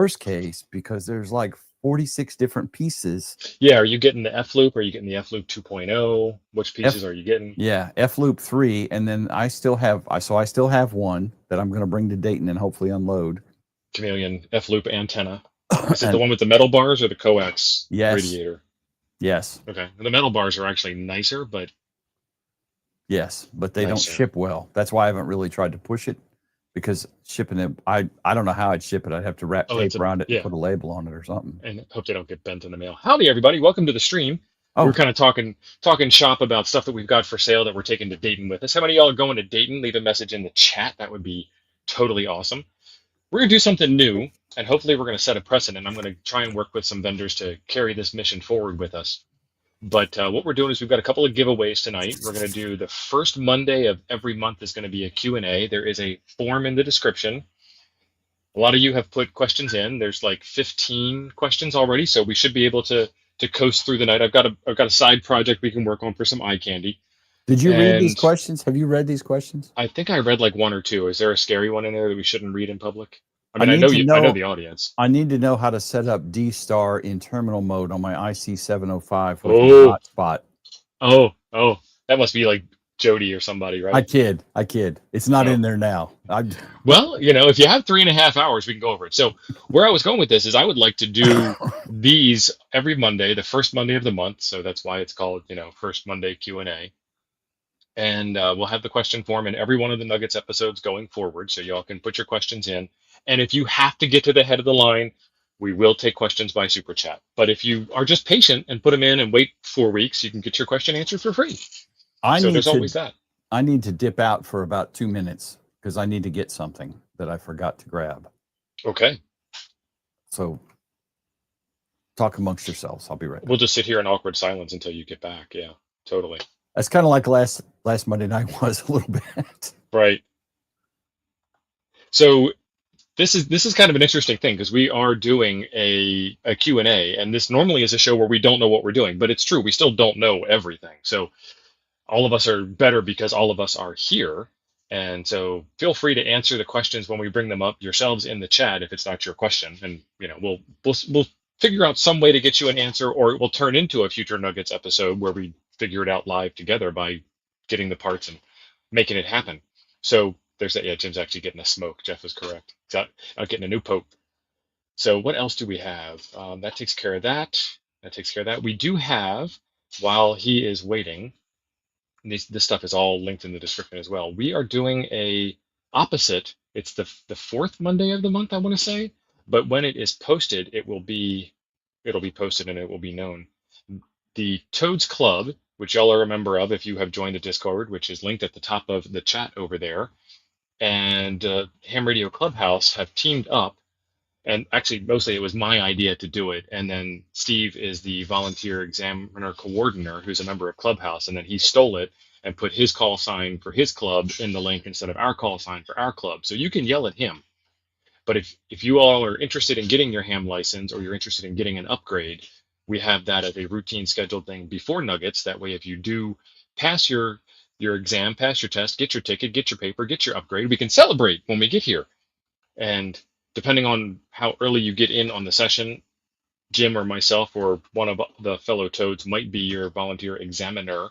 worst case because there's like 46 different pieces. Yeah, are you getting the F loop? Are you getting the F loop 2.0? Which pieces F are you getting? Yeah, F loop 3, and then I still have one that I'm going to bring to Dayton and hopefully unload. Chameleon F loop antenna. Is it the And one with the metal bars or the coax yes, radiator? yes, Okay, the metal bars are actually nicer, but yes, but they don't nicer. ship well. That's why I haven't really tried to push it because shipping it, I don't know how I'd ship it. I'd have to wrap Oh, tape that's a around it and yeah, put a label on it or something. and hope they don't get bent in the mail. Howdy, everybody! Welcome to the stream. We're Oh, kind of talking shop about stuff that we've got for sale that we're taking to Dayton with us. How many of y'all are going to Dayton? Leave a message in the chat. That would be totally awesome. We're gonna do something new, and hopefully we're gonna set a precedent. I'm gonna try and work with some vendors to carry this mission forward with us. But what we're doing is we've got a couple of giveaways tonight. We're going to do the first Monday of every month is going to be a Q&A. There is a form in the description. A lot of you have put questions in. There's like 15 questions already, so we should be able to coast through the night. I've got a side project we can work on for some eye candy. did you read these And questions? Have you read these questions? I think I read like one or two. Is there a scary one in there that we shouldn't read in public? I I mean, I need know to you. I know know. the audience. I need to know how to set up D star in terminal mode on my IC 705 with my Oh, hotspot. oh, that must be like Jody or somebody, I right? kid. I kid. It's not Oh. in there now. Well, if you have 3.5 hours, we can go over it. So where I was going with this is I would like to do these every Monday, the first Monday of the month. So that's why it's called, First Monday Q&A. And we'll have the question form in every one of the Nuggets episodes going forward. So y'all can put your questions in. And if you have to get to the head of the line, we will take questions by super chat. But if you are just patient and put them in and wait 4 weeks, you can get your question answered for free. I So need there's to always that. I need to dip out for about 2 minutes because I need to get something that I forgot to grab. Okay. So talk amongst yourselves. I'll be right We'll back. just sit here in awkward silence until you get back. Yeah, totally. That's kind of like last Monday night was a little bit. Right. So this is kind of an interesting thing because we are doing a Q&A, and this normally is a show where we don't know what we're doing, but it's true, we still don't know everything. So all of us are better because all of us are here. And so feel free to answer the questions when we bring them up yourselves in the chat if it's not your question. And we'll figure out some way to get you an answer, or it will turn into a future Nuggets episode where we figure it out live together by getting the parts and making it happen. So there's that. Yeah, Jim's actually getting a smoke. Jeff was correct. He's out getting a new Pope. So what else do we have? That takes care of that. That takes care of that. We do have, while he is waiting, this stuff is all linked in the description as well. We are doing a opposite. It's the fourth Monday of the month, I want to say. But when it is posted, it'll be posted and it will be known. The Toads Club, which y'all are a member of if you have joined the Discord, which is linked at the top of the chat over there, and Ham Radio Clubhouse have teamed up. And actually, mostly it was my idea to do it. And then Steve is the volunteer examiner coordinator who's a member of Clubhouse. And then he stole it and put his call sign for his club in the link instead of our call sign for our club. So you can yell at him. But if you all are interested in getting your ham license or you're interested in getting an upgrade, we have that as a routine scheduled thing before Nuggets. That way, if you do pass your exam, pass your test, get your ticket, get your paper, get your upgrade, we can celebrate when we get here. And depending on how early you get in on the session, Jim or myself or one of the fellow Toads might be your volunteer examiner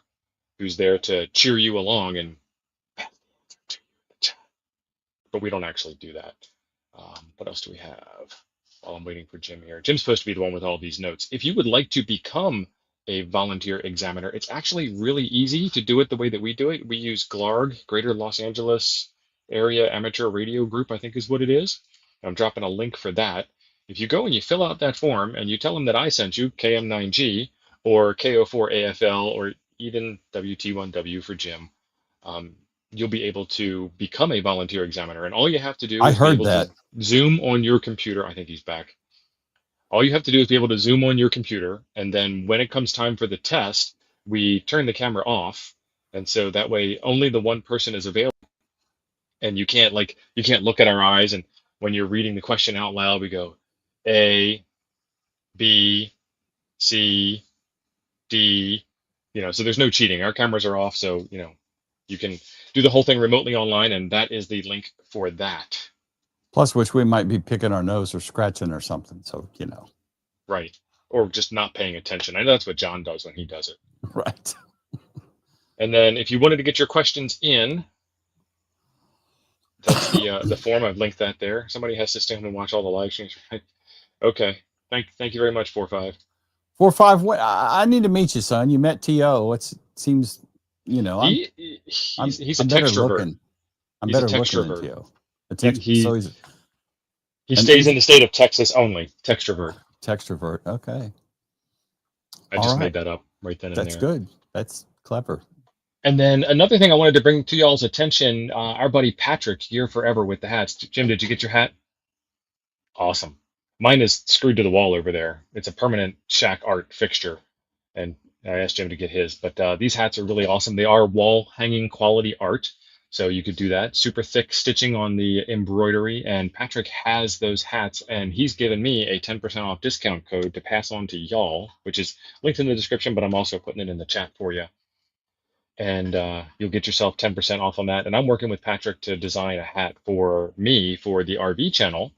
who's there to cheer you along and but we don't actually do that. What else do we have? While I'm waiting for Jim here. Jim's supposed to be the one with all these notes. If you would like to become a volunteer examiner, it's actually really easy to do it the way that we do it. We use GLARG, Greater Los Angeles Area Amateur Radio Group, I think is what it is. I'm dropping a link for that. If you go and you fill out that form and you tell them that I sent you, KM9G or KO4AFL or even WT1W for Jim, you'll be able to become a volunteer examiner. And all you have to do I is be heard able to that. Zoom on your computer. I think he's back. All you have to do is be able to Zoom on your computer. And then when it comes time for the test, we turn the camera off. And so that way only the one person is available. And you can't look at our eyes. And when you're reading the question out loud, we go A, B, C, D, so there's no cheating. Our cameras are off. So, you can do the whole thing remotely online. And that is the link for that. Plus, which we might be picking our nose or scratching or something. So, Right. Or just not paying attention. I know that's what John does when he does it. right. And then if you wanted to get your questions in, that's the form. I've linked that there. Somebody has to stay home and watch all the live streams. Right? Okay. Thank you very much, 4-5. 4-5. I need to meet you, son. You met To. It seems, He's a I'm better textrovert. looking. I'm He's a better looking than textrovert. To. So He stays in the state of Texas only. Textrovert. Textrovert. Okay. I just made that up right then and there. That's good. That's clever. And then another thing I wanted to bring to y'all's attention, our buddy Patrick, Year Forever with the hats. Jim, did you get your hat? Awesome. Mine is screwed to the wall over there. It's a permanent shack art fixture. And I asked Jim to get his. But these hats are really awesome. They are wall hanging quality art. So you could do that. Super thick stitching on the embroidery. And Patrick has those hats. And he's given me a 10% off discount code to pass on to y'all, which is linked in the description, but I'm also putting it in the chat for you. And you'll get yourself 10% off on that. And I'm working with Patrick to design a hat for me for the RV channel.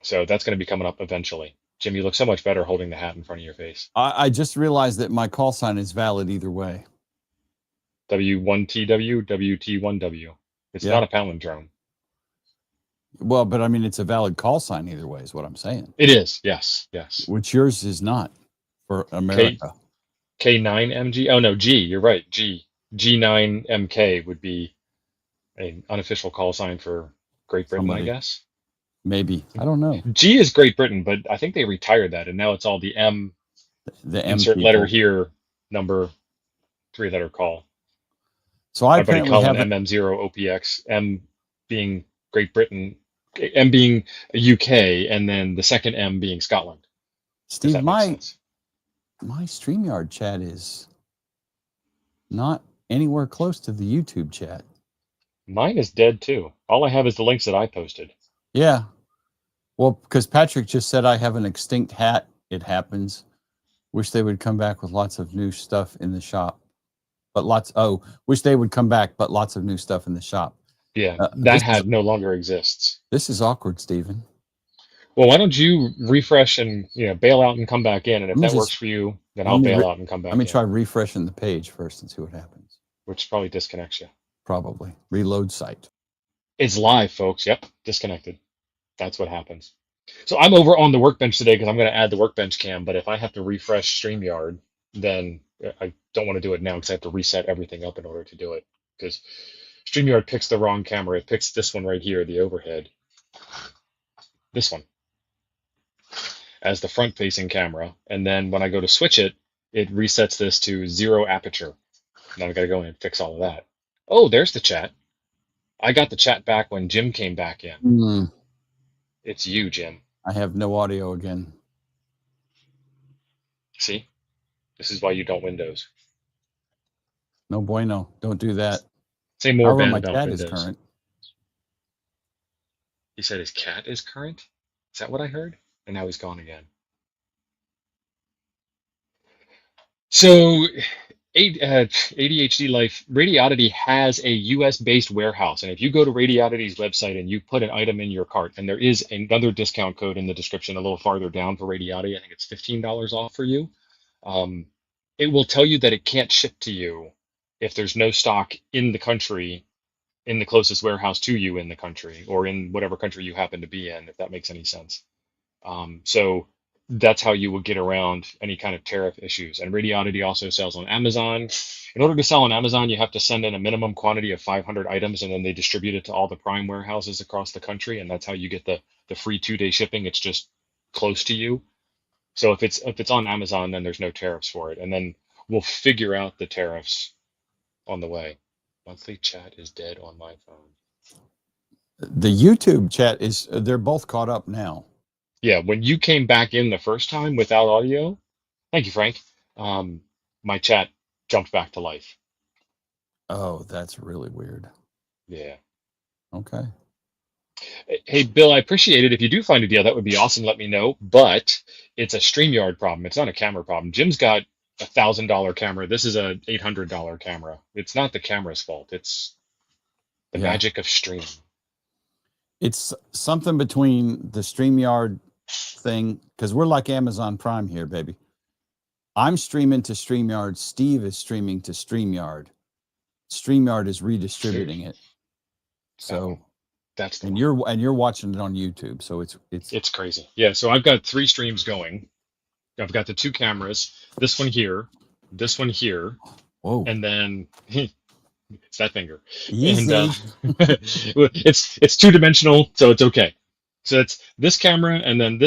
So that's going to be coming up eventually. Jim, you look so much better holding the hat in front of your face. I just realized that my call sign is valid either way. W1TW, WT1W. It's not a palindrome. Well, but I mean, it's a valid call sign either way is what I'm saying. It is, yes. Which yours is not for America. K9MG. Oh, no, G. You're right. G9MK would be an unofficial call sign for Great Britain, I guess. Maybe. I don't know. G is Great Britain, but I think they retired that, and now it's all the M. The M insert people. Letter here, number 3-letter call. So I apparently call it MM0OPX, M being Great Britain, M being UK, and then the second M being Scotland. Steve, my StreamYard chat is not anywhere close to the YouTube chat. Mine is dead too. All I have is the links that I posted. Yeah. Well, because Patrick just said I have an extinct hat. It happens. Wish they would come back with lots of new stuff in the shop. But wish they would come back, but lots of new stuff in the shop. Yeah, that hat no longer exists. This is awkward, Stephen. Well, why don't you refresh and bail out and come back in, and if that works for you, then I'll bail out and come back in. Let me try refreshing the page first and see what happens. Which probably disconnects you. Probably. Reload site. It's live, folks. Yep, disconnected. That's what happens. So I'm over on the workbench today because I'm going to add the workbench cam, but if I have to refresh StreamYard, then I don't want to do it now because I have to reset everything up in order to do it, because StreamYard picks the wrong camera. It picks this one right here, the overhead. This one as the front-facing camera. And then when I go to switch it, it resets this to 0 aperture. Now I've got to go in and fix all of that. Oh, there's the chat. I got the chat back when Jim came back in. It's you, Jim. I have no audio again. See? This is why you don't Windows. No bueno. Don't do that. Say more, Ben. My cat is current. He said his cat is current? Is that what I heard? And now he's gone again. So, ADHD Life, Radioddity has a US-based warehouse. And if you go to Radioddity's website and you put an item in your cart, and there is another discount code in the description a little farther down for Radioddity, I think it's $15 off for you. It will tell you that it can't ship to you if there's no stock in the country, in the closest warehouse to you in the country, or in whatever country you happen to be in, if that makes any sense. So that's how you will get around any kind of tariff issues. And Radioddity also sells on Amazon. In order to sell on Amazon, you have to send in a minimum quantity of 500 items, and then they distribute it to all the Prime warehouses across the country, and that's how you get the free 2-day shipping. It's just close to you. So if it's on Amazon, then there's no tariffs for it, and then we'll figure out the tariffs on the way. Monthly chat is dead on my phone. The YouTube chat they're both caught up now. Yeah, when you came back in the first time without audio, thank you, Frank. My chat jumped back to life. Oh, that's really weird. Yeah. Okay. Hey, Bill, I appreciate it. If you do find a deal, that would be awesome. Let me know. But it's a StreamYard problem. It's not a camera problem. Jim's got a $1,000 camera. This is a $800 camera. It's not the camera's fault. It's the magic of streaming. It's something between the StreamYard thing, because we're like Amazon Prime here, baby. I'm streaming to StreamYard. Steve is streaming to StreamYard. StreamYard is redistributing it. So that's the and one. you're watching it on YouTube. So It's crazy. Yeah, so I've got 3 streams going. I've got the 2 cameras, this one here, whoa, and then it's that finger. And easy. it's 2-dimensional, so it's okay. So it's this camera and then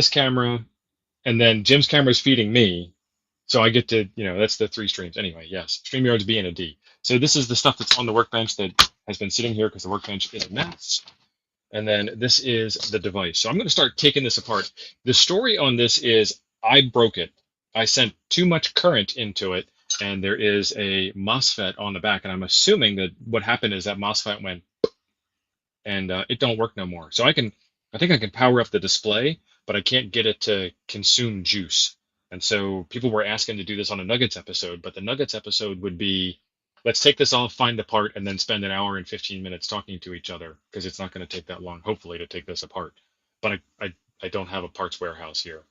Jim's camera is feeding me. So I get to, that's the 3 streams. Anyway, yes, StreamYard's B and a D. So this is the stuff that's on the workbench that has been sitting here because the workbench is a mess. And then this is the device. So I'm going to start taking this apart. The story on this is I broke it. I sent too much current into it, and there is a MOSFET on the back. And I'm assuming that what happened is that MOSFET went, and it don't work no more. So I think I can power up the display, but I can't get it to consume juice. And so people were asking to do this on a Nuggets episode, but the Nuggets episode would be, let's take this off, find the part, and then spend an hour and 15 minutes talking to each other, because it's not going to take that long, hopefully, to take this apart. But I don't have a parts warehouse here.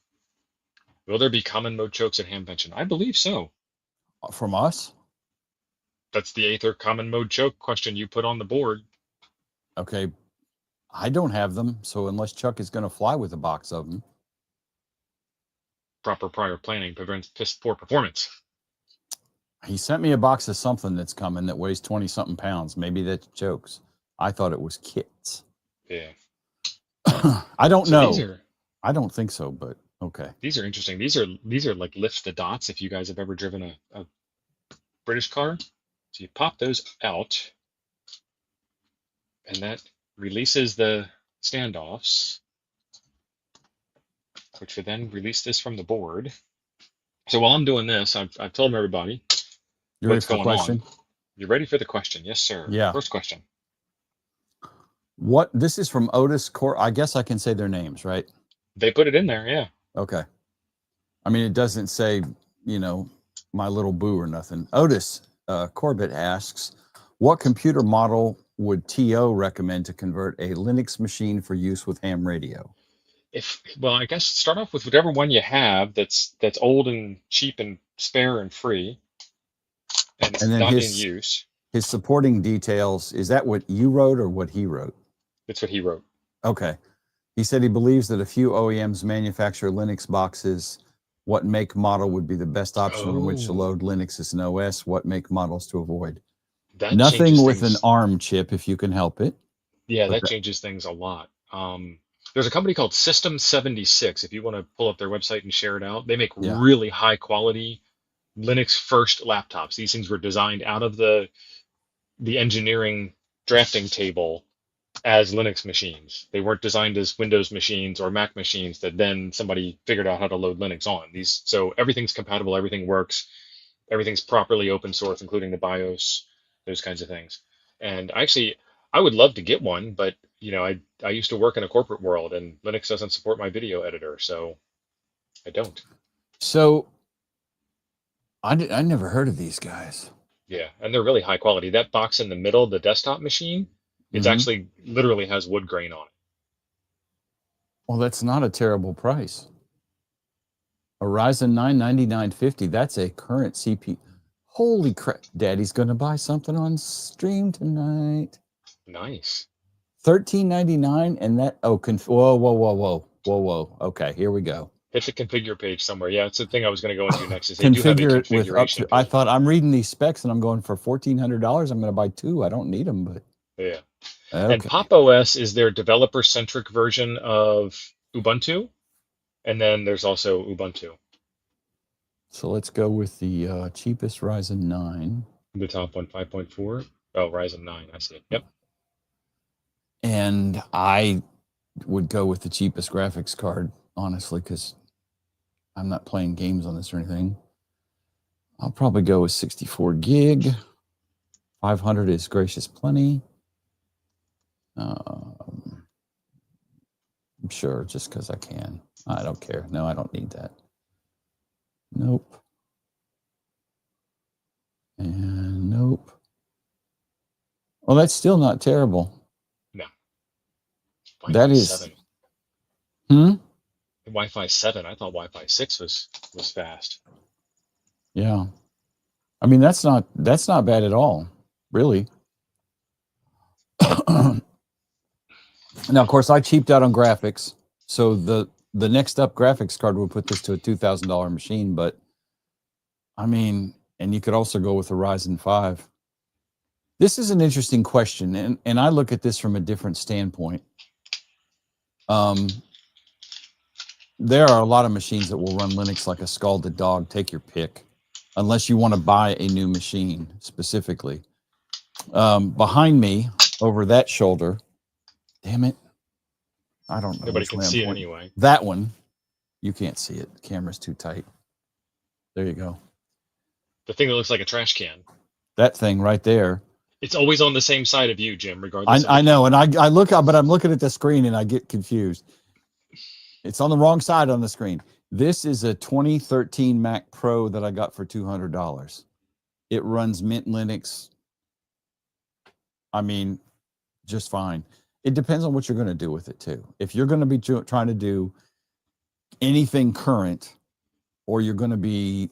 Will there be common mode chokes at Hamvention? I believe so. From us? That's the Aether common mode choke question you put on the board. Okay. I don't have them, so unless Chuck is going to fly with a box of them. Proper prior planning prevents poor performance. He sent me a box of something that's coming that weighs 20-something pounds. Maybe that's jokes. I thought it was kits. Yeah. I don't know. I don't think so, but okay. These are interesting. These are like lift the dots if you guys have ever driven a British car. So you pop those out, and that releases the standoffs, which would then release this from the board. So while I'm doing this, I've told everybody what's going on. You ready for the question? Yes, sir. Yeah. First question. This is from Otis Core. I guess I can say their names, right? They put it in there, yeah. Okay. I mean, it doesn't say, my little boo or nothing. Otis Corbett asks, what computer model would TO recommend to convert a Linux machine for use with ham radio? I guess start off with whatever one you have that's old and cheap and spare and free and then not in use. His supporting details, is that what you wrote or what he wrote? It's what he wrote. Okay. He said he believes that a few OEMs manufacture Linux boxes. What make model would be the best option in which to load Linux as an OS? What make models to avoid? Nothing with an ARM chip if you can help it. Yeah, that changes things a lot. There's a company called System 76. If you want to pull up their website and share it out, they make really high quality Linux first laptops. These things were designed out of the engineering drafting table as Linux machines. They weren't designed as Windows machines or Mac machines that then somebody figured out how to load Linux on. So everything's compatible, everything works, everything's properly open source, including the BIOS, those kinds of things. And actually, I would love to get one, but I used to work in a corporate world, and Linux doesn't support my video editor, so I don't. So I never heard of these guys. Yeah, and they're really high quality. That box in the middle, the desktop machine, it's actually literally has wood grain on it. Well, that's not a terrible price. A Ryzen 9 9950, that's a current CPU. Holy crap, Daddy's going to buy something on stream tonight. Nice. $13.99 and that, whoa. Okay, here we go. Hit the configure page somewhere. Yeah, it's the thing I was going to go into next. Is configure it with up to, I thought I'm reading these specs and I'm going for $1,400. I'm going to buy 2. I don't need them, but. Yeah. Okay. And Pop! OS is their developer-centric version of Ubuntu. And then there's also Ubuntu. So let's go with the cheapest Ryzen 9. The top one, 5.4. Oh, Ryzen 9. I see it. Yep. And I would go with the cheapest graphics card, honestly, because I'm not playing games on this or anything. I'll probably go with 64 gig. 500 is gracious plenty. I'm sure, just because I can. I don't care. No, I don't need that. Nope. And nope. Well, that's still not terrible. No. That Wi-Fi is, 7. hmm? Wi-Fi 7. I thought Wi-Fi 6 was fast. Yeah. I mean, that's not bad at all, really. Now, of course, I cheaped out on graphics, so the next up graphics card would put this to a $2,000 machine. But I mean, and you could also go with a Ryzen 5. This is an interesting question, and I look at this from a different standpoint. There are a lot of machines that will run Linux like a scalded dog. Take your pick, unless you want to buy a new machine specifically. Behind me, over that shoulder, damn it, I don't know Nobody which can way I'm see it pointing. anyway. That one, you can't see it. The camera's too tight. There you go. The thing that looks like a trash can. That thing right there. It's always on the same side of you, Jim, regardless of I the know, and camera. I look up, but I'm looking at the screen and I get confused. It's on the wrong side on the screen. This is a 2013 Mac Pro that I got for $200. It runs Mint Linux. I mean, just fine. It depends on what you're going to do with it too. If you're going to be trying to do anything current, or you're going to be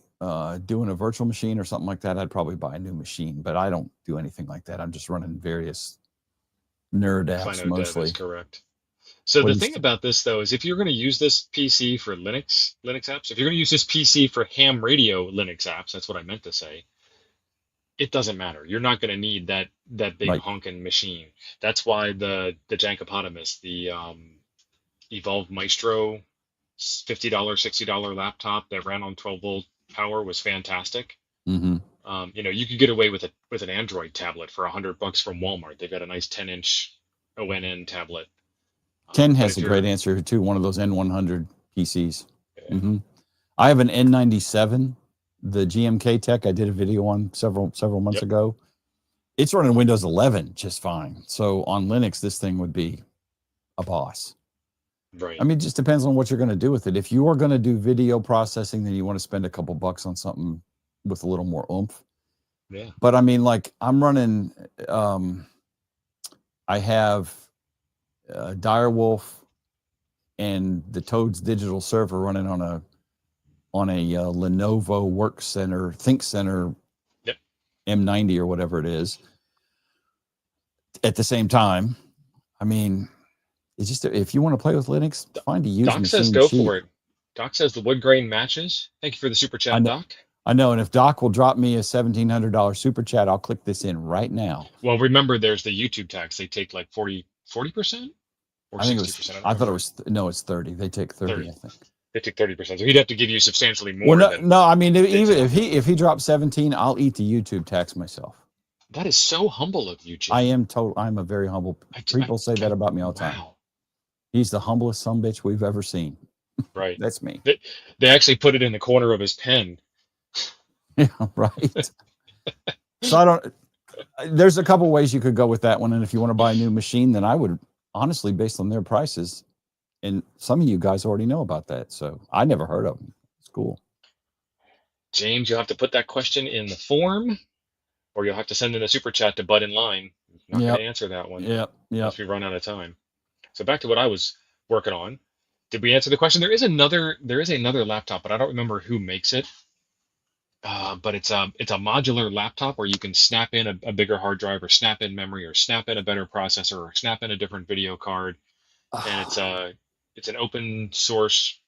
doing a virtual machine or something like that, I'd probably buy a new machine. But I don't do anything like that. I'm just running various nerd apps Fino Dev is mostly. correct. So What the do you thing about this though is if you're going to use this PC for Linux apps, if you're going to use this PC for ham radio Linux apps, that's what I meant to say. It doesn't matter. You're not going to need that big Right. honking machine. That's why the Jankopotamus, the Evolve Maestro $50, $60 laptop that ran on 12-volt power was fantastic. Mm-hmm. You could get away with an Android tablet for $100 from Walmart. They've got a nice 10-inch ONN tablet. Ken But has if a great you're answer too. One of those N100 PCs. yeah, Mm-hmm. I have an N97, the GMK Tech. I did a video on several months yep, ago. It's running Windows 11 just fine. So on Linux, this thing would be a boss. right, I mean, it just depends on what you're going to do with it. If you are going to do video processing, then you want to spend a couple bucks on something with a little more oomph. yeah, But I mean, like I'm running, I have Direwolf and the Toads digital server running on a Lenovo Work Center, Think Center yep. M90 or whatever it is at the same time. I mean, it's just, if you want to play with Linux, find a used Doc says machine go cheap. for it. Doc says the wood grain matches. Thank you for the super I chat, know, Doc. I know. And if Doc will drop me a $1,700 super chat, I'll click this in right now. Well, remember, there's the YouTube tax. They take like 40% or I think it was, 60%. I don't I thought it remember. was, no, it's 30. They take 30, 30. I think. They take 30%. So he'd have to give you substantially Well, more no, than no, I mean, even Dayton. if he drops 17, I'll eat the YouTube tax myself. That is so humble of you, Jim. I'm a very humble. People say that about me all the time. Wow. He's the humblest sumbitch we've ever seen. Right. That's me. They actually put it in the corner of his pen. Yeah, right. So there's a couple ways you could go with that one. And if you want to buy a new machine, then I would honestly, based on their prices, and some of you guys already know about that. So I never heard of them. It's cool. James, you'll have to put that question in the form, or you'll have to send in a super chat to Bud in line. I'm not going to answer that one. Yep. Unless we run out of time. So back to what I was working on. Did we answer the question? There is another laptop, but I don't remember who makes it. But it's a modular laptop where you can snap in a bigger hard drive, or snap in memory, or snap in a better processor, or snap in a different video card. And it's an open source,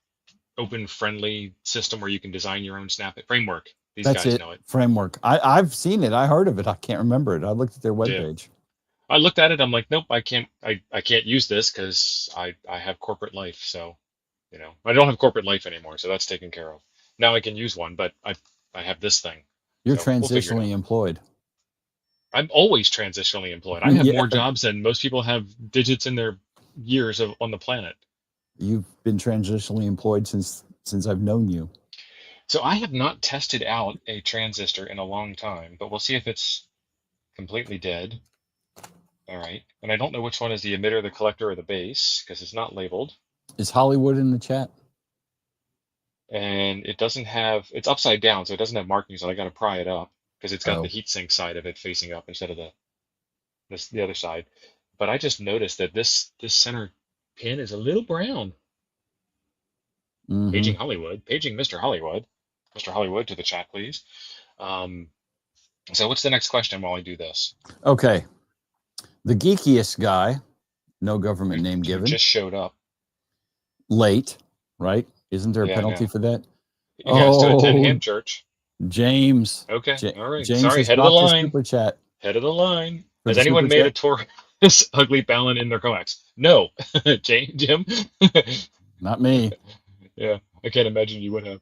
open friendly system where you can design your own snap it framework. These That's guys it. know it. Framework. I've seen it. I heard of it. I can't remember it. I looked at their webpage. I looked at it. I'm like, nope, I can't use this because I have corporate life. So, I don't have corporate life anymore. So that's taken care of. Now I can use one, but I have this thing. You're So we'll figure it out. transitionally employed. I'm always transitionally employed. I have Yeah. more jobs than most people have digits in their years on the planet. You've been transitionally employed since I've known you. So I have not tested out a transistor in a long time, but we'll see if it's completely dead. All right. And I don't know which one is the emitter, the collector, or the base because it's not labeled. Is Hollywood in the chat? And it's upside down, so it doesn't have markings, and I got to pry it up because it's got the heatsink side of it facing up instead of the other side. But I just noticed that this center pin is a little brown. Mhm. Paging Hollywood, paging Mr. Hollywood. Mr. Hollywood to the chat, please. So what's the next question while I do this? Okay. The geekiest guy, no government name Who given, just showed up. late, right? Isn't there a Yeah, I penalty know. for that? He has to attend Oh, ham church. James. Okay, all right. James Sorry, has head of the dropped his line. super chat Head of the line. for Has the super anyone made a chat. Taurus ugly balun in their coax? No. Jim? Not me. Yeah, I can't imagine you would have.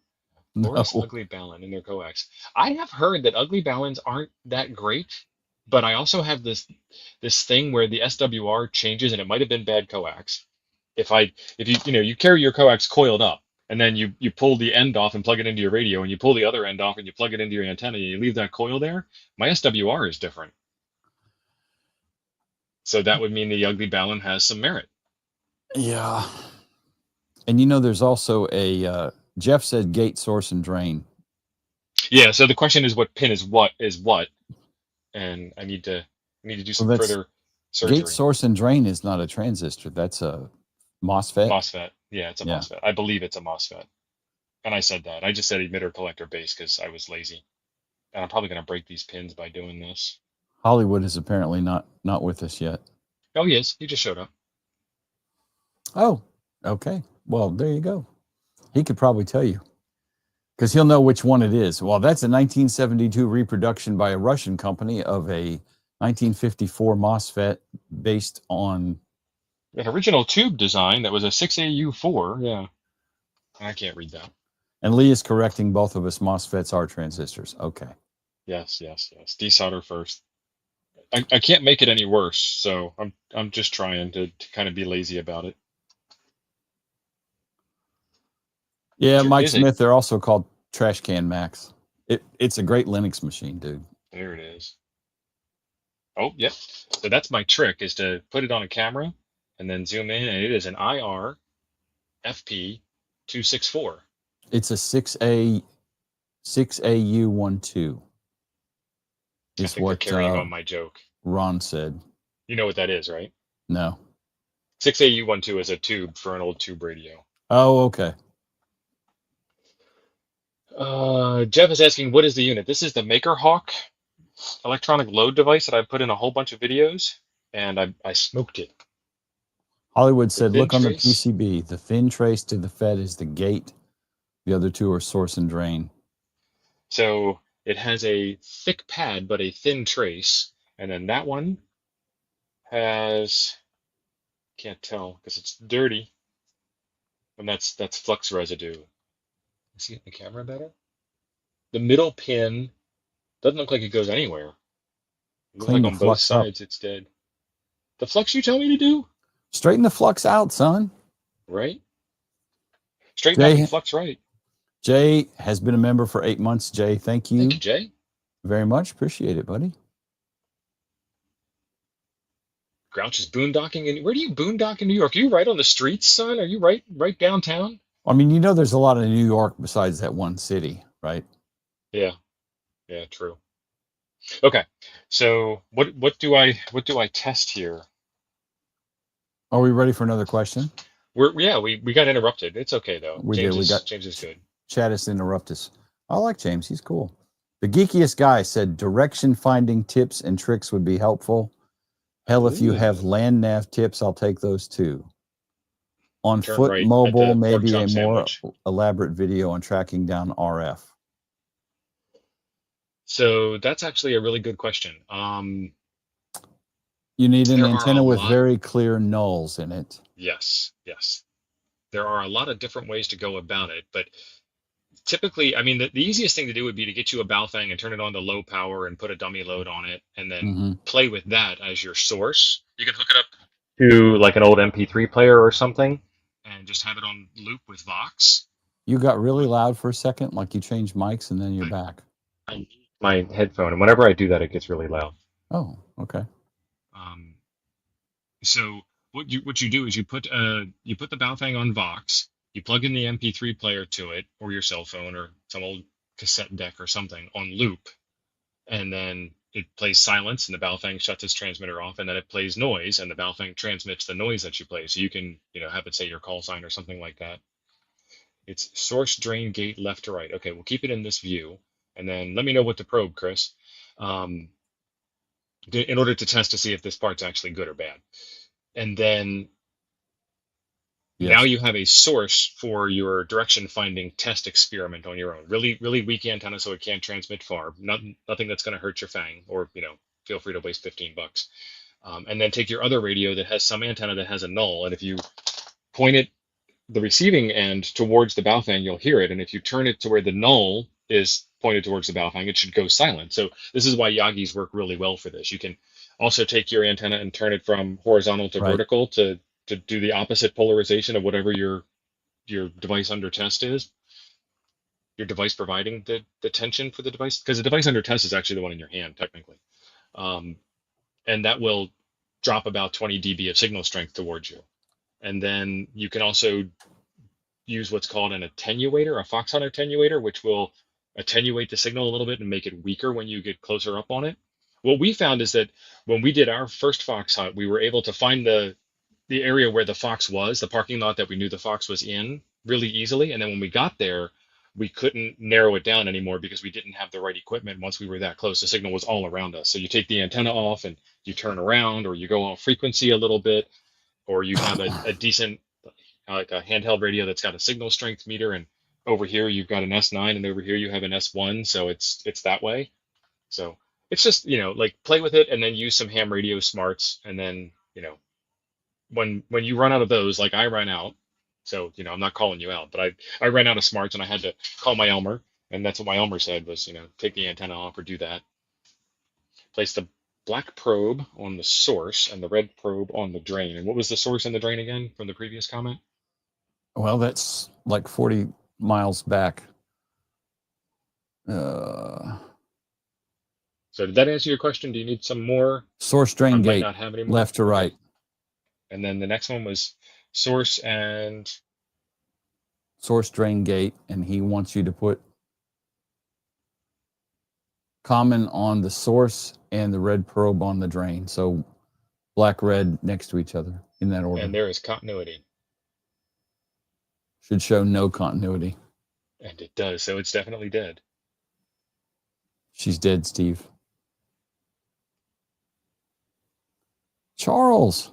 Taurus No. ugly balun in their coax. I have heard that ugly baluns aren't that great, but I also have this thing where the SWR changes, and it might have been bad coax. If you carry your coax coiled up, and then you pull the end off and plug it into your radio, and you pull the other end off and you plug it into your antenna, and you leave that coil there, my SWR is different. So that would mean the ugly balun has some merit. Yeah. And there's also a Jeff said gate, source, and drain. Yeah. So the question is, what pin is what, and I need to do some further surgery. Gate, source, and drain is not a transistor. That's a MOSFET. MOSFET. Yeah, it's a MOSFET. I believe it's a MOSFET. And I said that. I just said emitter collector base because I was lazy. And I'm probably going to break these pins by doing this. Hollywood is apparently not with us yet. Oh, he is. He just showed up. Oh, okay. Well, there you go. He could probably tell you because he'll know which one it is. Well, that's a 1972 reproduction by a Russian company of a 1954 MOSFET based on An original tube design that was a 6AU4. Yeah. I can't read that. And Lee is correcting both of us. MOSFETs are transistors. Okay. Yes. Desolder first. I can't make it any worse, so I'm just trying to kind of be lazy about it. Yeah, Mike Smith, they're also called Trash Can Max. It's a great Linux machine, dude. There it is. Oh, yep. So that's my trick, is to put it on a camera and then zoom in, and it is an IR FP264. It's a 6AU12. I think they're carrying on my joke. Ron said. You know what that is, right? No. 6AU12 is a tube for an old tube radio. Oh, okay. Jeff is asking, what is the unit? This is the MakerHawk electronic load device that I put in a whole bunch of videos, and I smoked it. Hollywood said, look on the PCB. The thin trace to the FET is the gate. The other two are source and drain. So it has a thick pad, but a thin trace. And then that one has, can't tell because it's dirty. And that's flux residue. See it in the camera better? The middle pin doesn't look like it goes anywhere. It looks like on both sides it's dead. The flux you tell me to do? Straighten the flux out, son. Right? Straighten out the flux right. Jay has been a member for 8 months. Jay, thank you. Thank you, Jay. Very much. Appreciate it, buddy. Grouch is boondocking. Where do you boondock in New York? Are you right on the streets, son? Are you right downtown? I mean, there's a lot of New York besides that one city, right? Yeah, true. Okay, so what do I test here? Are we ready for another question? We got interrupted. It's okay though. James is good. Chat has interrupted us. I like James. He's cool. The geekiest guy said direction finding tips and tricks would be helpful. Hell, if you have land nav tips, I'll take those too. On foot mobile, maybe a more elaborate video on tracking down RF. So that's actually a really good question. You need an antenna with very clear nulls in it. Yes. There are a lot of different ways to go about it, but typically, I mean, the easiest thing to do would be to get you a Baofeng and turn it on to low power and put a dummy load on it, and then play with that as your source. You can hook it up to like an old MP3 player or something, and just have it on loop with Vox. You got really loud for a second, like you changed mics, and then you're back. I need my headphone, and whenever I do that, it gets really loud. Oh, okay. So what you do is you put the Baofeng on Vox, you plug in the MP3 player to it, or your cell phone, or some old cassette deck or something on loop, and then it plays silence and the Baofeng shuts its transmitter off, and then it plays noise and the Baofeng transmits the noise that you play. So you can, have it say your call sign or something like that. It's source, drain, gate, left to right. Okay, we'll keep it in this view, and then let me know what to probe, Chris, um, in order to test to see if this part's actually good or bad. And then now Yes. you have a source for your direction finding test experiment on your own. Really, really weak antenna, so it can't transmit far. Nothing that's going to hurt your Fang, or feel free to waste $15. And then take your other radio that has some antenna that has a null, and if you point it the receiving end towards the Baofeng, you'll hear it. And if you turn it to where the null is pointed towards the Baofeng, it should go silent. So this is why Yagis work really well for this. You can also take your antenna and turn it from horizontal to Right. vertical to do the opposite polarization of whatever your device under test is. Your device providing the tension for the device, because the device under test is actually the one in your hand, technically. And that will drop about 20 dB of signal strength towards you. And then you can also use what's called an attenuator, a Foxhunt attenuator, which will attenuate the signal a little bit and make it weaker when you get closer up on it. What we found is that when we did our first fox hunt, we were able to find the area where the fox was, the parking lot that we knew the fox was in, really easily. And then when we got there, we couldn't narrow it down anymore because we didn't have the right equipment. Once we were that close, the signal was all around us. So you take the antenna off and you turn around, or you go off frequency a little bit, or you have a decent, like a handheld radio that's got a signal strength meter, and over here you've got an S9, and over here you have an S1. So it's that way. So it's just, like, play with it and then use some ham radio smarts. And then, when you run out of those, like I ran out, so, I'm not calling you out, but I ran out of smarts and I had to call my Elmer. And that's what my Elmer said was, take the antenna off or do that. Place the black probe on the source and the red probe on the drain. And what was the source and the drain again from the previous comment? Well, that's like 40 miles back. So did that answer your question? Do you need some more? Source, I drain, might gate, not have any more. left to right. And then the next one was source and Source, drain, gate, and he wants you to put common on the source and the red probe on the drain. So black, red next to each other in that order. and there is continuity. Should show no continuity. And it does. So it's definitely dead. She's dead, Steve. Charles,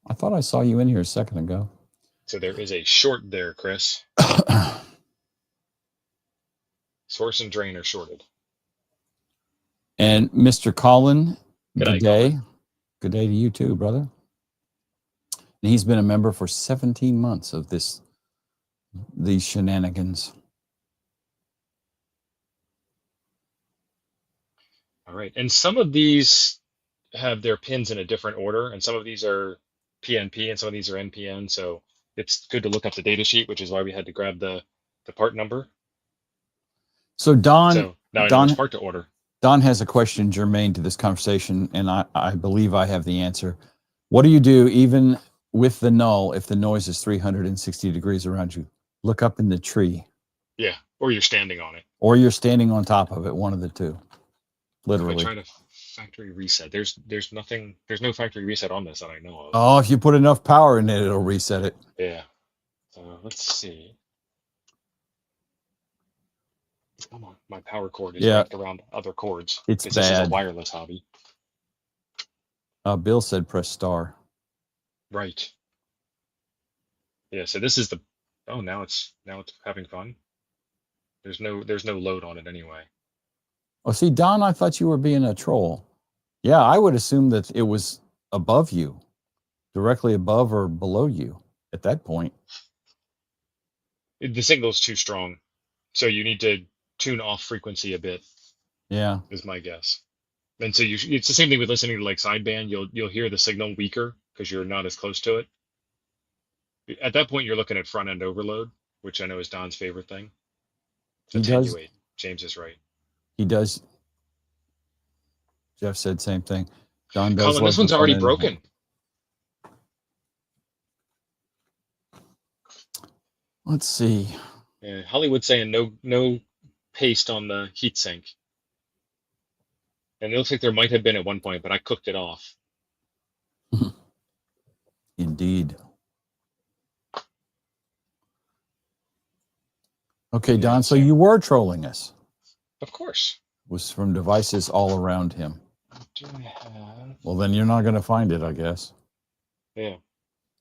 I thought I saw you in here a second ago. So there is a short there, Chris. Source and drain are shorted. And Mr. Colin, Good day. Colin. Good day to you too, brother. And he's been a member for 17 months of these shenanigans. All right. And some of these have their pins in a different order, and some of these are PNP and some of these are NPN. So it's good to look up the data sheet, which is why we had to grab the part number. So Don, so now I know which part to order. Don has a question germane to this conversation, and I believe I have the answer. What do you do even with the null if the noise is 360 degrees around you? Look up in the tree. Yeah, or you're standing on it. Or you're standing on top of it, one of the two. Literally. If I try to factory reset, there's no factory reset on this that I know of. Oh, if you put enough power in it, it'll reset it. Yeah. So let's see. Come on, my power cord is wrapped around other cords. It's bad. This is a wireless hobby. Bill said press star. Right. Yeah, so this is the now it's having fun. There's no load on it anyway. Oh, see, Don, I thought you were being a troll. Yeah, I would assume that it was above you, directly above or below you at that point. The signal's too strong, so you need to tune off frequency a bit. Yeah, is my guess. And so it's the same thing with listening to like sideband. You'll hear the signal weaker because you're not as close to it. At that point, you're looking at front end overload, which I know is Don's favorite thing. Attenuate. James is right. He does. Jeff said same thing. Don does. Colin, this one's already broken. Let's see. Yeah, Hollywood saying no paste on the heatsink. And it looks like there might have been at one point, but I cooked it off. Indeed. Okay, Yeah, Don, so so- you were trolling us. Of course. Was from devices all around him. Do I have? Well, then you're not going to find it, I guess. Yeah.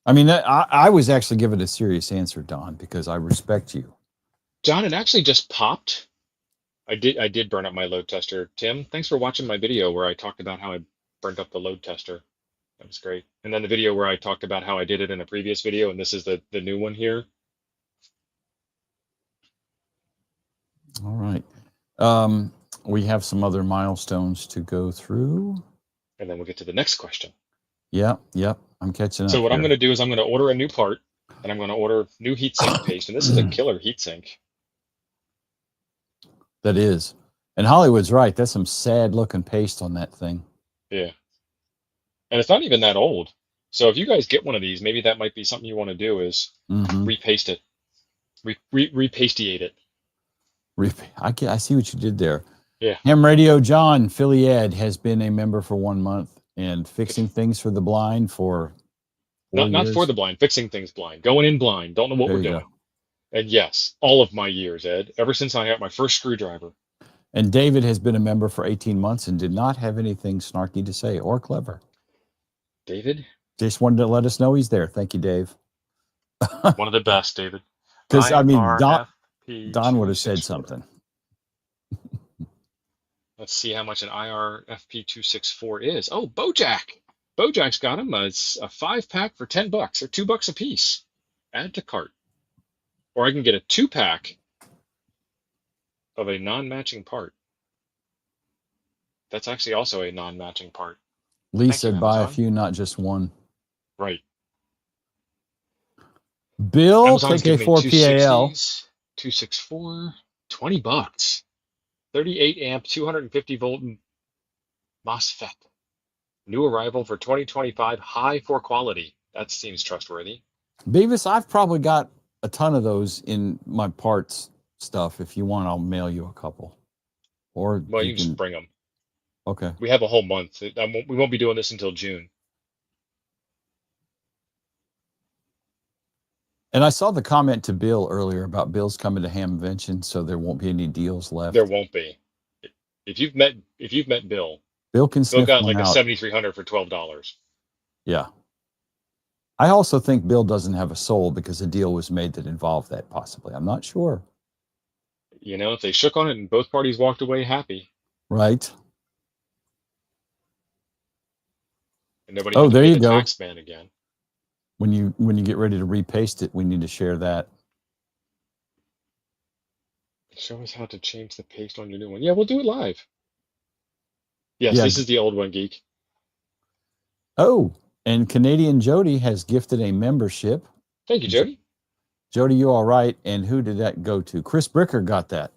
I mean, I was actually giving a serious answer, Don, because I respect you. John, it actually just popped. I did burn up my load tester. Tim, thanks for watching my video where I talked about how I burnt up the load tester. That was great. And then the video where I talked about how I did it in a previous video, and this is the new one here. All right. We have some other milestones to go through. And then we'll get to the next question. Yep. I'm catching up. So what I'm here. going to do is I'm going to order a new part, and I'm going to order new heatsink paste. And this is a killer heatsink. That is. And Hollywood's right. That's some sad looking paste on that thing. Yeah. And it's not even that old. So if you guys get one of these, maybe that might be something you want to do is repaste it. Repastiate it. I see what you did there. Yeah. Ham Radio John, Philly Ed, has been a member for 1 month and fixing things for the blind for 4 Not years. for the blind, fixing things blind. Going in blind. Don't know what There we're you doing. go. And yes, all of my years, Ed, ever since I got my first screwdriver. And David has been a member for 18 months and did not have anything snarky to say or clever. David? Just wanted to let us know he's there. Thank you, Dave. One of the best, David. Because, I mean, IRFP Don would have said 264. something. Let's see how much an IRFP264 is. Oh, Bojack. Bojack's got him. It's a 5-pack for $10. They're $2 a piece. Add to cart. Or I can get a 2-pack of a non-matching part. That's actually also a non-matching part. Lee Thank said you, buy a Amazon. few, not just one. Right. Bill, Amazon's giving me KK4PAL. 260s, 264, $20. 38 amp, 250 volt MOSFET. New arrival for 2025, high for quality. That seems trustworthy. Beavis, I've probably got a ton of those in my parts stuff. If you want, I'll mail you a couple. Or Well, you you can can. just bring them. Okay. We have a whole month. We won't be doing this until June. And I saw the comment to Bill earlier about Bill's coming to Hamvention, so there won't be any deals left. There won't be. If you've met Bill, Bill can Bill sniff got one like a out. 7300 for $12. Yeah. I also think Bill doesn't have a soul because a deal was made that involved that possibly. I'm not sure. You know, if they shook on it and both parties walked away happy, Right. and nobody Oh, had to there pay you the go. tax man again. When you get ready to repaste it, we need to share that. Show us how to change the paste on your new one. Yeah, we'll do it live. Yes, Yeah. this is the old one, Geek. Oh, and Canadian Jody has gifted a membership. Thank you, Jody. Jody, you all right? And who did that go to? Chris Bricker got that.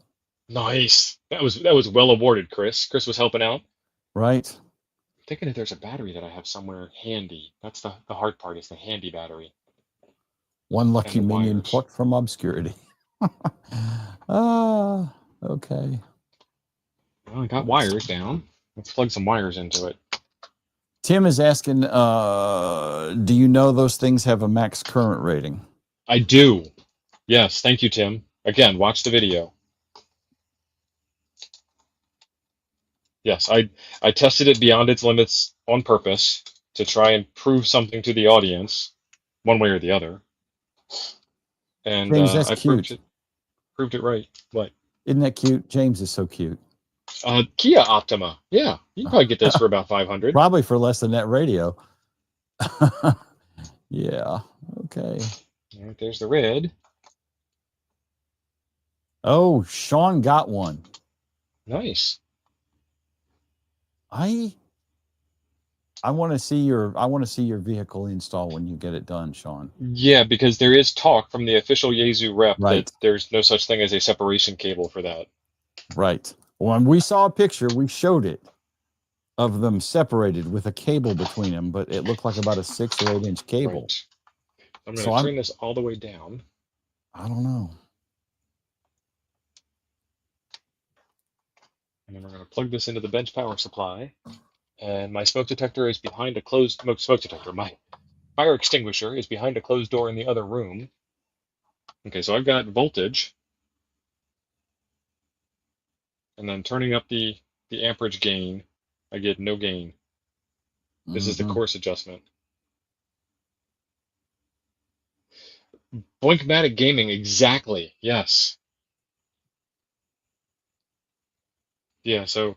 Nice. That was well awarded, Chris. Chris was helping out. Right. I'm thinking if there's a battery that I have somewhere handy. That's the hard part, is the handy battery. One lucky And the minion wires. plucked from obscurity. Okay. Well, I got wires down. Let's plug some wires into it. Tim is asking, do you know those things have a max current rating? I do. Yes, thank you, Tim. Again, watch the video. Yes, I tested it beyond its limits on purpose to try and prove something to the audience, one way or the other. And James, that's I cute. proved it right. What? Isn't that cute? James is so cute. Kia Optima. Yeah, you can probably get this for about 500. Probably for less than that radio. Yeah. Okay. All right, there's the red. Oh, Sean got one. Nice. I want to see your vehicle install when you get it done, Sean. Yeah, because there is talk from the official Yaesu rep Right. that there's no such thing as a separation cable for that. Right. When we saw a picture, we showed it of them separated with a cable between them, but it looked like about a 6 or 8 inch cable. Right. I'm So going to turn this all the way down. I don't know. And then we're going to plug this into the bench power supply. And my smoke detector is behind a closed smoke detector. My fire extinguisher is behind a closed door in the other room. Okay, so I've got voltage. And then turning up the amperage gain, I get no gain. This is the course adjustment. Blinkmatic gaming, exactly. Yes. Yeah, so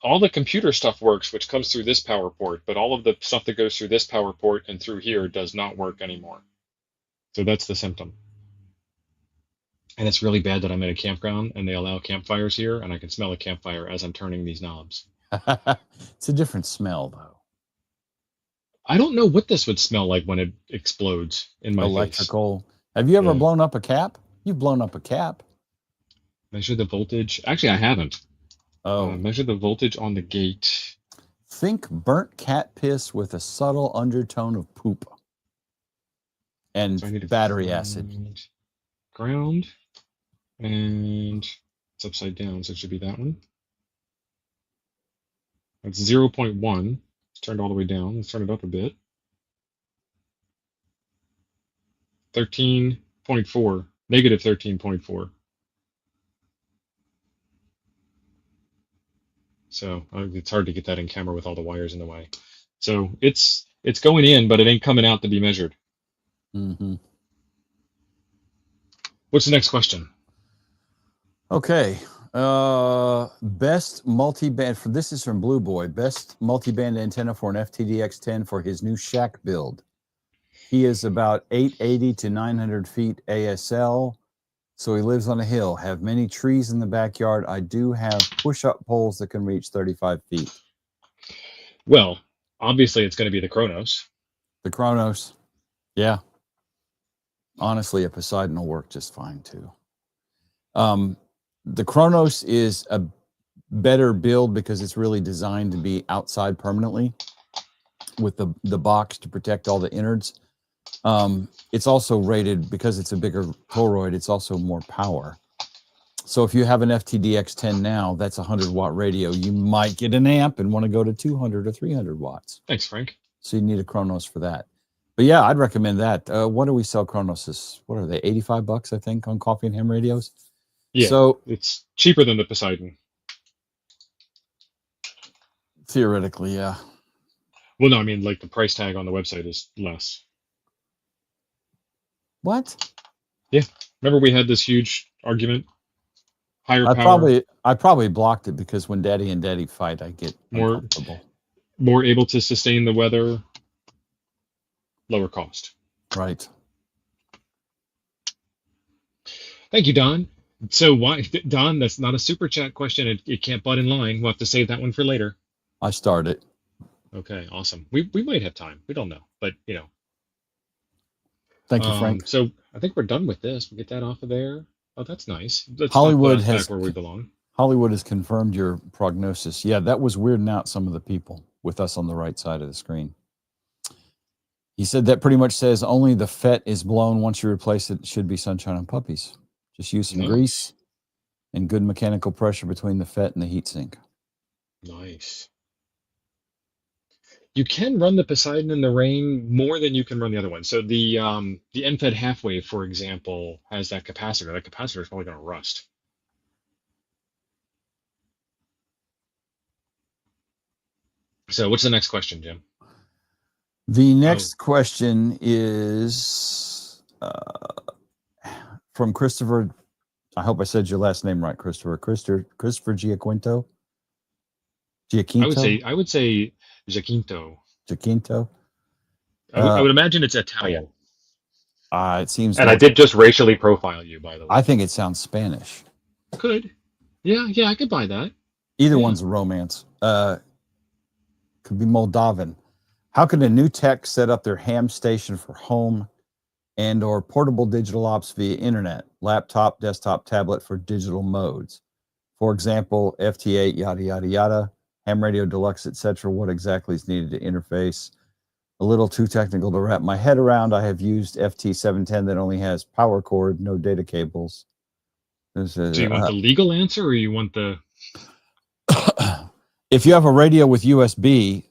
all the computer stuff works, which comes through this power port, but all of the stuff that goes through this power port and through here does not work anymore. So that's the symptom. And it's really bad that I'm at a campground and they allow campfires here, and I can smell a campfire as I'm turning these knobs. It's a different smell, though. I don't know what this would smell like when it explodes in my Electrical. Face. Have you ever blown up a cap? You've blown up a cap. Measure the voltage. Actually, I haven't. Oh. Measure the voltage on the gate. Think burnt cat piss with a subtle undertone of poop. And so battery acid. Ground. And it's upside down, so it should be that one. That's 0.1. It's turned all the way down. Let's turn it up a bit. 13.4. Negative 13.4. So it's hard to get that in camera with all the wires in the way. So it's going in, but it ain't coming out to be measured. Mm-hmm. What's the next question? Okay. Best multi-band, this is from Blue Boy, best multi-band antenna for an FTDX10 for his new shack build. He is about 880 to 900 feet ASL, so he lives on a hill, have many trees in the backyard. I do have push-up poles that can reach 35 feet. Well, obviously it's going to be the Kronos. The Kronos, yeah. Honestly, a Poseidon will work just fine, too. The Kronos is a better build because it's really designed to be outside permanently with the box to protect all the innards. It's also rated, because it's a bigger toroid, it's also more power. So if you have an FTDX10 now, that's a 100-watt radio. You might get an amp and want to go to 200 or 300 watts. Thanks, Frank. So you need a Kronos for that. But yeah, I'd recommend that. What do we sell Kronoses? What are they, 85 bucks, I think, on Coffee and Ham radios? Yeah, so it's cheaper than the Poseidon. Theoretically, yeah. Well, no, I mean, like the price tag on the website is less. What? Yeah. Remember we had this huge argument? Higher power. I probably blocked it because when Daddy and Daddy fight, I get uncomfortable. More able to sustain the weather, lower cost. Right. Thank you, Don. So why, Don, that's not a super chat question. It can't butt in line. We'll have to save that one for later. I started. Okay, awesome. We might have time. We don't know, but you know. Thank you, Frank. So I think we're done with this. We'll get that off of there. Oh, that's nice. Let's Hollywood has back where we belong. Hollywood has confirmed your prognosis. Yeah, that was weirding out some of the people with us on the right side of the screen. He said that pretty much says only the FET is blown. Once you replace it, it should be sunshine on puppies. Just use some grease and good mechanical pressure between the FET and the heatsink. Nice. You can run the Poseidon in the rain more than you can run the other one. So the NFED half-wave, for example, has that capacitor. That capacitor is probably going to rust. So what's the next question, Jim? The next question is from Christopher. I hope I said your last name right, Christopher. Christopher Giaquinto. I would say Giaquinto. Giaquinto. I would imagine it's Italian. It seems. And like, I did just racially profile you, by the way. I think it sounds Spanish. Could. Yeah, I could buy that. Either one's a romance. Could be Moldovan. How can a new tech set up their ham station for home and or portable digital ops via internet, laptop, desktop, tablet for digital modes? For example, FT8, yada, yada, yada, ham radio deluxe, etc. What exactly is needed to interface? A little too technical to wrap my head around. I have used FT710 that only has power cord, no data cables. So you want the legal answer or you want the... If you have a radio with USB,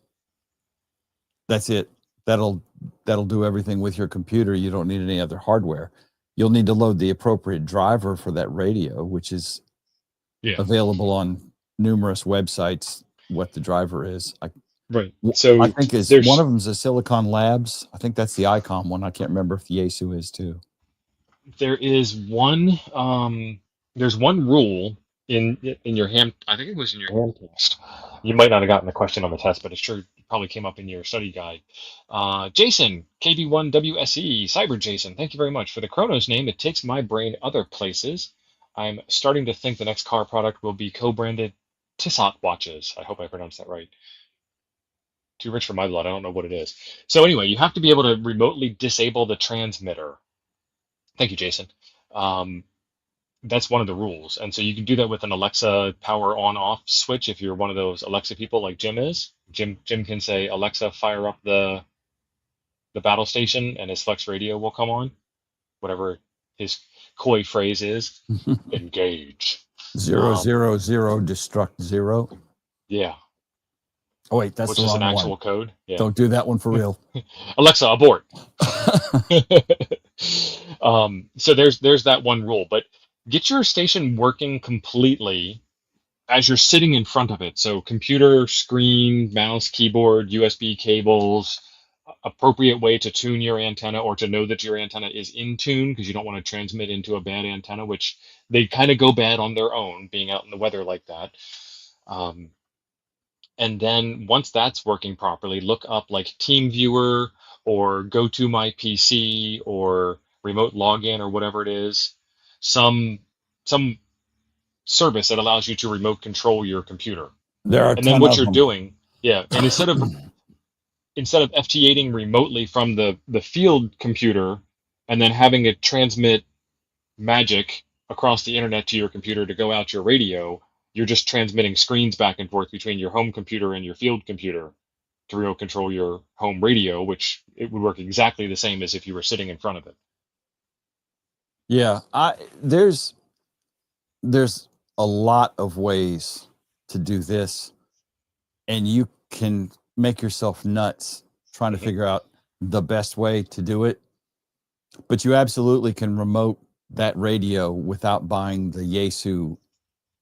that's it. That'll do everything with your computer. You don't need any other hardware. You'll need to load the appropriate driver for that radio, which is available on numerous websites. What the driver is, right. So I think is one of them is a Silicon Labs. I think that's the ICOM one. I can't remember if the Yaesu is too. There is one. There's one rule in your ham. I think it was in your ham test. You might not have gotten the question on the test, but it sure probably came up in your study guide. Jason, KB1WSE, Cyber Jason, thank you very much for the Chronos name. It takes my brain other places. I'm starting to think the next car product will be co-branded Tissot watches. I hope I pronounced that right. Too rich for my blood. I don't know what it is. So anyway, you have to be able to remotely disable the transmitter. Thank you, Jason. That's one of the rules. And so you can do that with an Alexa power on off switch if you're one of those Alexa people like Jim is. Jim can say, Alexa, fire up the battle station, and his Flex radio will come on. Whatever his coy phrase is. Engage. 000 destruct 0. Yeah. Oh wait, that's which the is wrong an actual one. code. Yeah. Don't do that one for real. Alexa, abort. So there's that one rule, but get your station working completely as you're sitting in front of it. So computer, screen, mouse, keyboard, USB cables, appropriate way to tune your antenna or to know that your antenna is in tune, because you don't want to transmit into a bad antenna, which they kind of go bad on their own being out in the weather like that. And then once that's working properly, look up like TeamViewer or Go to My PC or Remote Login or whatever it is, some service that allows you to remote control your computer. There are and then what you're doing, and instead of FT8ing remotely from the field computer and then having it transmit magic across the internet to your computer to go out your radio, you're just transmitting screens back and forth between your home computer and your field computer to remote control your home radio, which it would work exactly the same as if you were sitting in front of it. Yeah, there's a lot of ways to do this, and you can make yourself nuts trying to figure out the best way to do it. But you absolutely can remote that radio without buying the Yaesu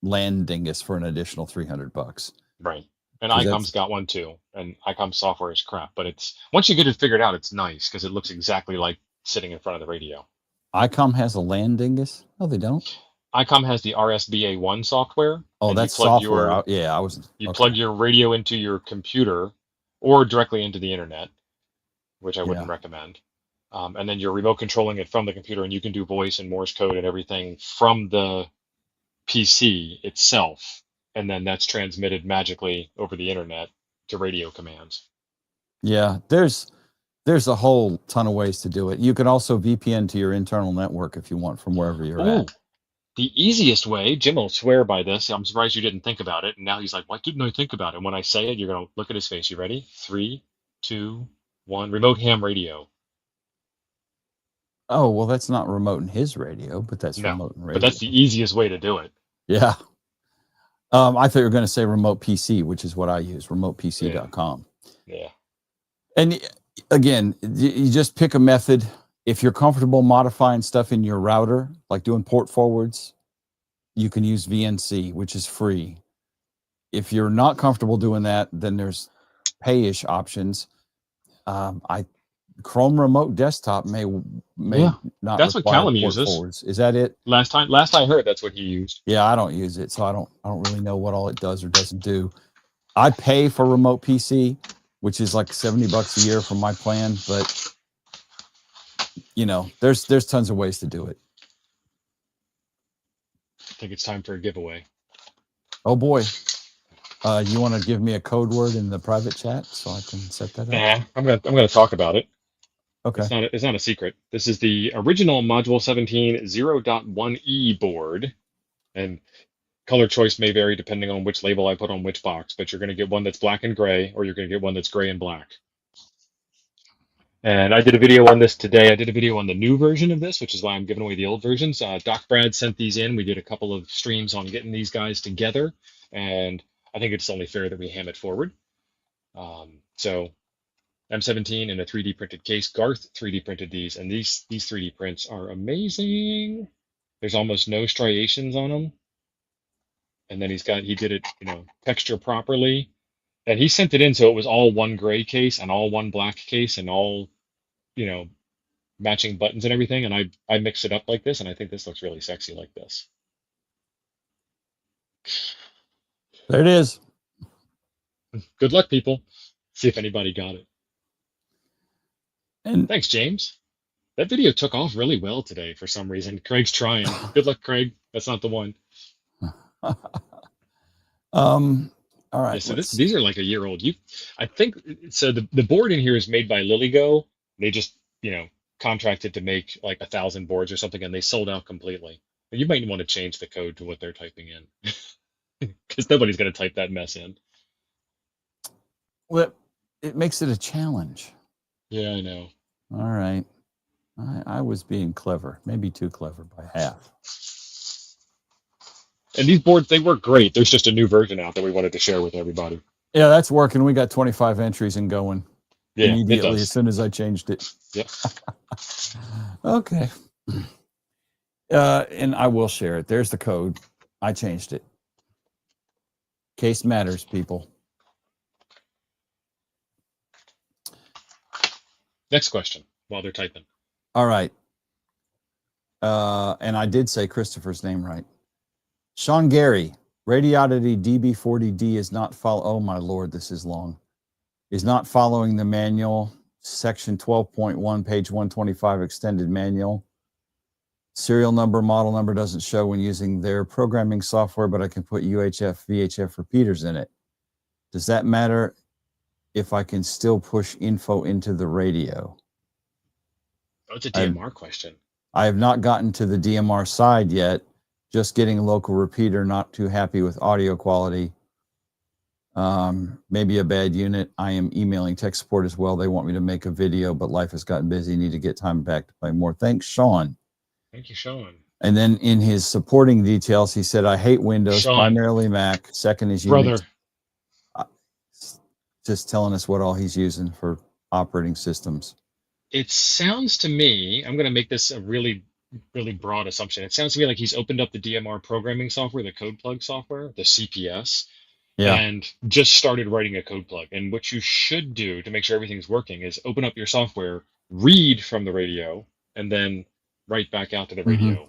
land dingus for an additional $300. Right. And ICOM's got one too. And ICOM software is crap, but it's once you get it figured out, it's nice because it looks exactly like sitting in front of the radio. ICOM has a land dingus? No, they don't. ICOM has the RSBA1 software. Oh, that's software. You plug your radio into your computer or directly into the internet, which I wouldn't recommend. And then you're remote controlling it from the computer, and you can do voice and Morse code and everything from the PC itself. And then that's transmitted magically over the internet to radio commands. Yeah, there's a whole ton of ways to do it. You can also VPN to your internal network if you want from wherever you're at. The easiest way, Jim will swear by this. I'm surprised you didn't think about it. And now he's like, why didn't I think about it? And when I say it, you're going to look at his face. You ready? 3, 2, 1. Remote ham radio. Oh, well, that's not remote in his radio, but that's remote in radio. But that's the easiest way to do it. Yeah. I thought you were going to say remote PC, which is what I use, remotepc.com. Yeah. And again, you just pick a method. If you're comfortable modifying stuff in your router, like doing port forwards, you can use VNC, which is free. If you're not comfortable doing that, then there's pay-ish options. Chrome Remote Desktop may not. That's what Callum uses. Forwards. Is that it? Last I heard, that's what he used. Yeah, I don't use it, so I don't really know what all it does or doesn't do. I pay for Remote PC, which is like $70 a year for my plan, but there's tons of ways to do it. I think it's time for a giveaway. Oh boy. You want to give me a code word in the private chat so I can set that up? Yeah, I'm gonna talk about it. Okay. It's not a secret. This is the original Module 17 0.1e board, and color choice may vary depending on which label I put on which box, but you're going to get one that's black and gray, or you're going to get one that's gray and black. And I did a video on this today. I did a video on the new version of this, which is why I'm giving away the old versions. Doc Brad sent these in. We did a couple of streams on getting these guys together, and I think it's only fair that we ham it forward. So M17 in a 3D printed case. Garth 3D printed these, and these 3D prints are amazing. There's almost no striations on them. And then he did it, texture properly. And he sent it in so it was all one gray case and all one black case and all, you know, matching buttons and everything. And I mix it up like this, and I think this looks really sexy like this. There it is. Good luck, people. See if anybody got it. And thanks, James. That video took off really well today for some reason. Craig's trying. Good luck, Craig. That's not the one. All right. Yeah, so these are like a year old. I think so. The board in here is made by LilyGo. They just contracted to make like 1,000 boards or something, and they sold out completely. But you might want to change the code to what they're typing in, because nobody's going to type that mess in. Well, it makes it a challenge. Yeah, I know. All right. I was being clever, maybe too clever by half. And these boards, they work great. There's just a new version out that we wanted to share with everybody. Yeah, that's working. We got 25 entries and going immediately as soon as I changed it. Yep. Okay. And I will share it. There's the code. I changed it. Case matters, people. Next question while they're typing. All right. And I did say Christopher's name right. Sean Gary, Radiodity DB40D is not oh my Lord, this is long. Is not following the manual, section 12.1, page 125 extended manual. Serial number, model number doesn't show when using their programming software, but I can put UHF, VHF repeaters in it. Does that matter if I can still push info into the radio? Oh, it's a DMR question. I have not gotten to the DMR side yet. Just getting a local repeater, not too happy with audio quality. Maybe a bad unit. I am emailing tech support as well. They want me to make a video, but life has gotten busy. Need to get time back to play more. Thanks, Sean. Thank you, Sean. And then in his supporting details, he said, I hate Windows, Sean, primarily Mac. Second is brother. Just telling us what all he's using for operating systems. It sounds to me, I'm going to make this a really broad assumption. It sounds to me like he's opened up the DMR programming software, the code plug software, the CPS, and just started writing a code plug. And what you should do to make sure everything's working is open up your software, read from the radio, and then write back out to the radio,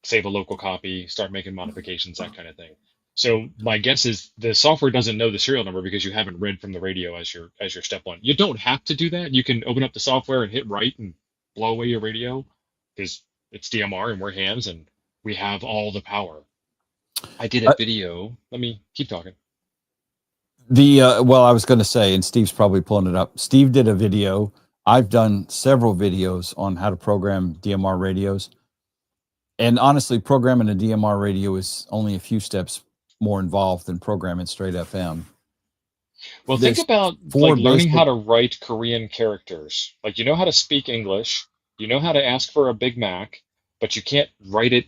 save a local copy, start making modifications, that kind of thing. So my guess is the software doesn't know the serial number because you haven't read from the radio as your step one. You don't have to do that. You can open up the software and hit write and blow away your radio because it's DMR and we're hams and we have all the power. I did a video. Let me keep talking. Well, I was going to say, and Steve's probably pulling it up. Steve did a video. I've done several videos on how to program DMR radios. And honestly, programming a DMR radio is only a few steps more involved than programming straight FM. Well, think about like learning how to write Korean characters. Like, you know how to speak English, you know how to ask for a Big Mac, but you can't write it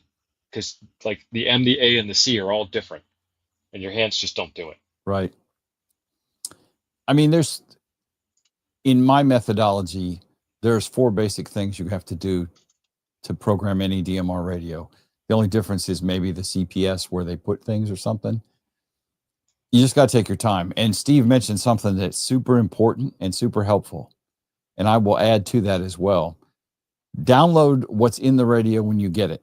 because like the M, the A, and the C are all different, and your hands just don't do it. Right. I mean, in my methodology, there's 4 basic things you have to do to program any DMR radio. The only difference is maybe the CPS where they put things or something. You just got to take your time. And Steve mentioned something that's super important and super helpful. And I will add to that as well. Download what's in the radio when you get it.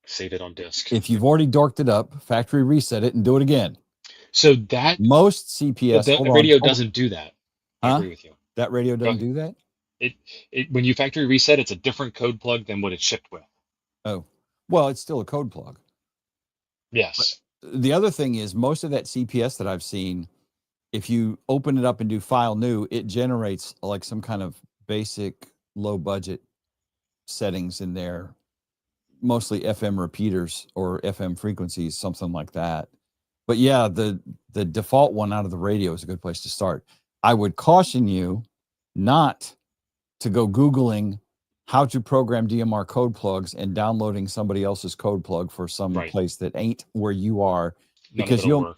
Save it on disk. If you've already dorked it up, factory reset it and do it again. So that most CPS the radio doesn't do that. I agree with you. That radio doesn't do that? It when you factory reset, it's a different code plug than what it's shipped with. Oh, well, it's still a code plug. Yes. But the other thing is most of that CPS that I've seen, if you open it up and do file new, it generates like some kind of basic low budget settings in there, mostly FM repeaters or FM frequencies, something like that. But yeah, the default one out of the radio is a good place to start. I would caution you not to go Googling how to program DMR code plugs and downloading somebody else's code plug for some place that ain't where you are, because you'll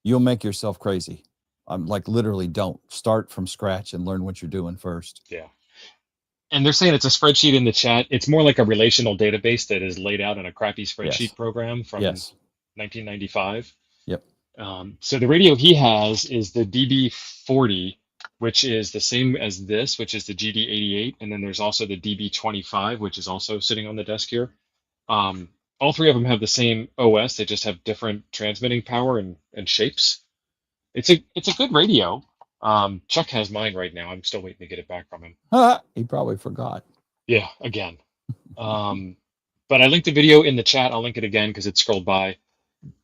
you'll make yourself crazy. I'm like, literally, don't start from scratch and learn what you're doing first. Yeah. And they're saying it's a spreadsheet in the chat. It's more like a relational database that is laid out in a crappy spreadsheet Yes. program from Yes. 1995. Yep. So the radio he has is the DB40, which is the same as this, which is the GD88. And then there's also the DB25, which is also sitting on the desk here. All three of them have the same OS. They just have different transmitting power and shapes. It's a good radio. Chuck has mine right now. I'm still waiting to get it back from him. He probably forgot. Yeah, again. But I linked the video in the chat. I'll link it again because it scrolled by.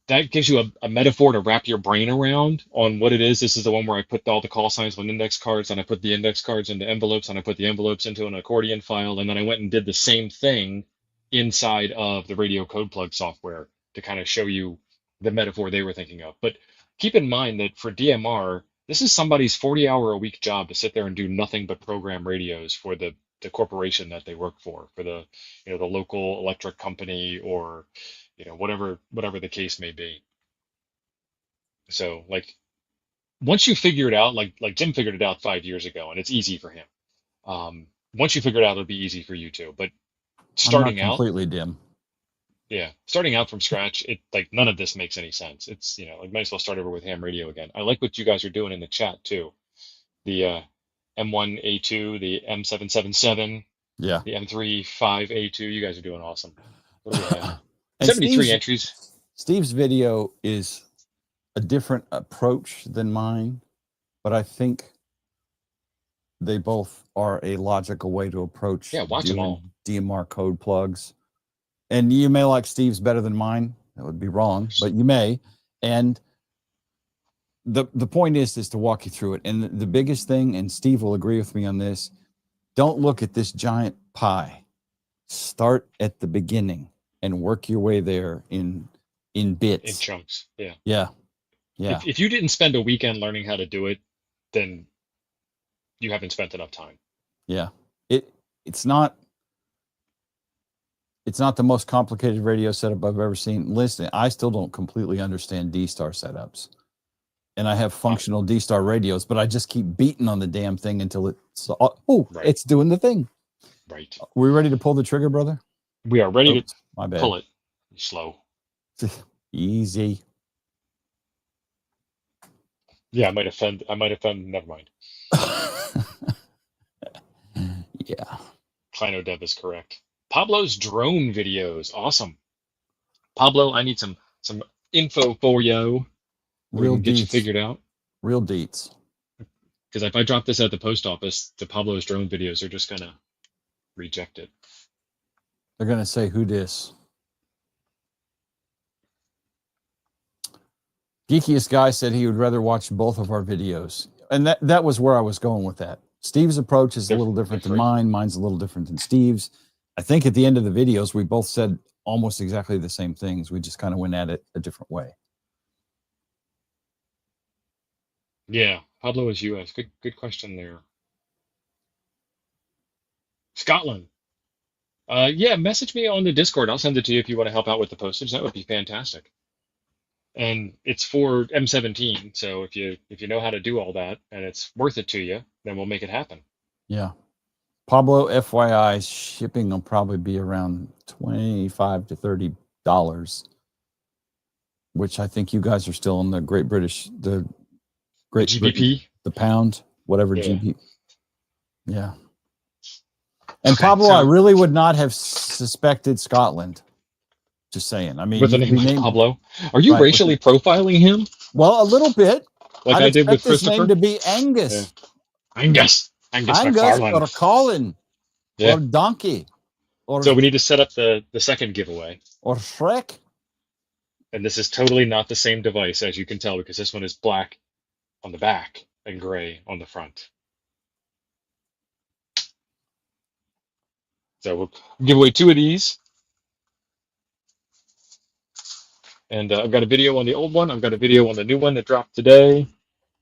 That gives you a metaphor to wrap your brain around on what it is. This is the one where I put all the call signs on index cards, and I put the index cards into envelopes, and I put the envelopes into an accordion file, and then I went and did the same thing inside of the radio code plug software to kind of show you the metaphor they were thinking of. But keep in mind that for DMR, this is somebody's 40-hour-a-week job to sit there and do nothing but program radios for the corporation that they work for the the local electric company, or whatever the case may be. So like once you figure it out, like Jim figured it out 5 years ago, and it's easy for him. Once you figure it out, it'll be easy for you too. But starting I'm not out completely dim. Yeah, starting out from scratch, it like none of this makes any sense. It's like might as well start over with ham radio again. I like what you guys are doing in the chat too. The M1A2, the M777, Yeah. the M35A2. You guys are doing awesome. What do we have? And 73 entries. Steve's video is a different approach than mine, but I think they both are a logical way to approach Watch them all. DMR code plugs. And you may like Steve's better than mine. That would be wrong, but you may. And the point is to walk you through it. And the biggest thing, and Steve will agree with me on this, don't look at this giant pie. Start at the beginning and work your way there in bits. In chunks. Yeah. Yeah. Yeah. If you didn't spend a weekend learning how to do it, then you haven't spent enough time. Yeah. It's not the most complicated radio setup I've ever seen. Listen, I still don't completely understand D-Star setups. And I have functional D-Star radios, but I just keep beating on the damn thing until it's It's doing the thing. Right. We ready to pull the trigger, brother? We are ready to my bad. pull it. Slow. Easy. Yeah, I might offend. Never mind. Yeah. Kleino Dev is correct. Pablo's drone videos. Awesome. Pablo, I need some info for you. Real get you deets. figured out. Real deets. Because if I drop this at the post office, the Pablo's drone videos are just going to reject it. They're going to say, who dis? Geekiest Guy said he would rather watch both of our videos. And that was where I was going with that. Steve's approach is a little different than mine. Mine's a little different than Steve's. I think at the end of the videos, we both said almost exactly the same things. We just kind of went at it a different way. Yeah, Pablo is U.S. Good question there. Scotland. Yeah, message me on the Discord. I'll send it to you if you want to help out with the postage. That would be fantastic. And it's for M17, so if you know how to do all that and it's worth it to you, then we'll make it happen. Yeah. Pablo, FYI, shipping will probably be around $25 to $30, which I think you guys are still in the Great British, the GBP, the pound, whatever GBP. Yeah. And Okay, Pablo, so, I really would not have suspected Scotland. Just saying. I mean, with the name like Pablo, are you racially profiling him? Well, a little bit. Like I did with his Christopher. Name to be Angus. Yeah. Angus or Colin. Yeah. Or Donkey. So we need to set up the second giveaway. Or Shrek. And this is totally not the same device, as you can tell, because this one is black on the back and gray on the front. So we'll give away 2 of these. And I've got a video on the old one. I've got a video on the new one that dropped today.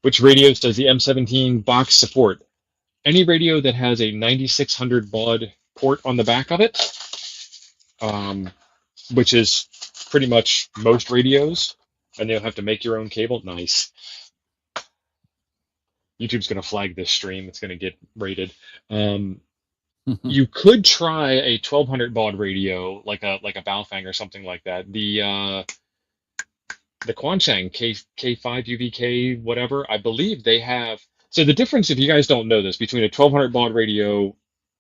Which radios does the M17 box support? Any radio that has a 9600 baud port on the back of it, which is pretty much most radios. And you'll have to make your own cable. Nice. YouTube's going to flag this stream. It's going to get rated. You could try a 1200 baud radio, like a Baofeng or something like that. The Quanchang K5 UVK whatever, I believe they have. So the difference, if you guys don't know this, between a 1200 baud radio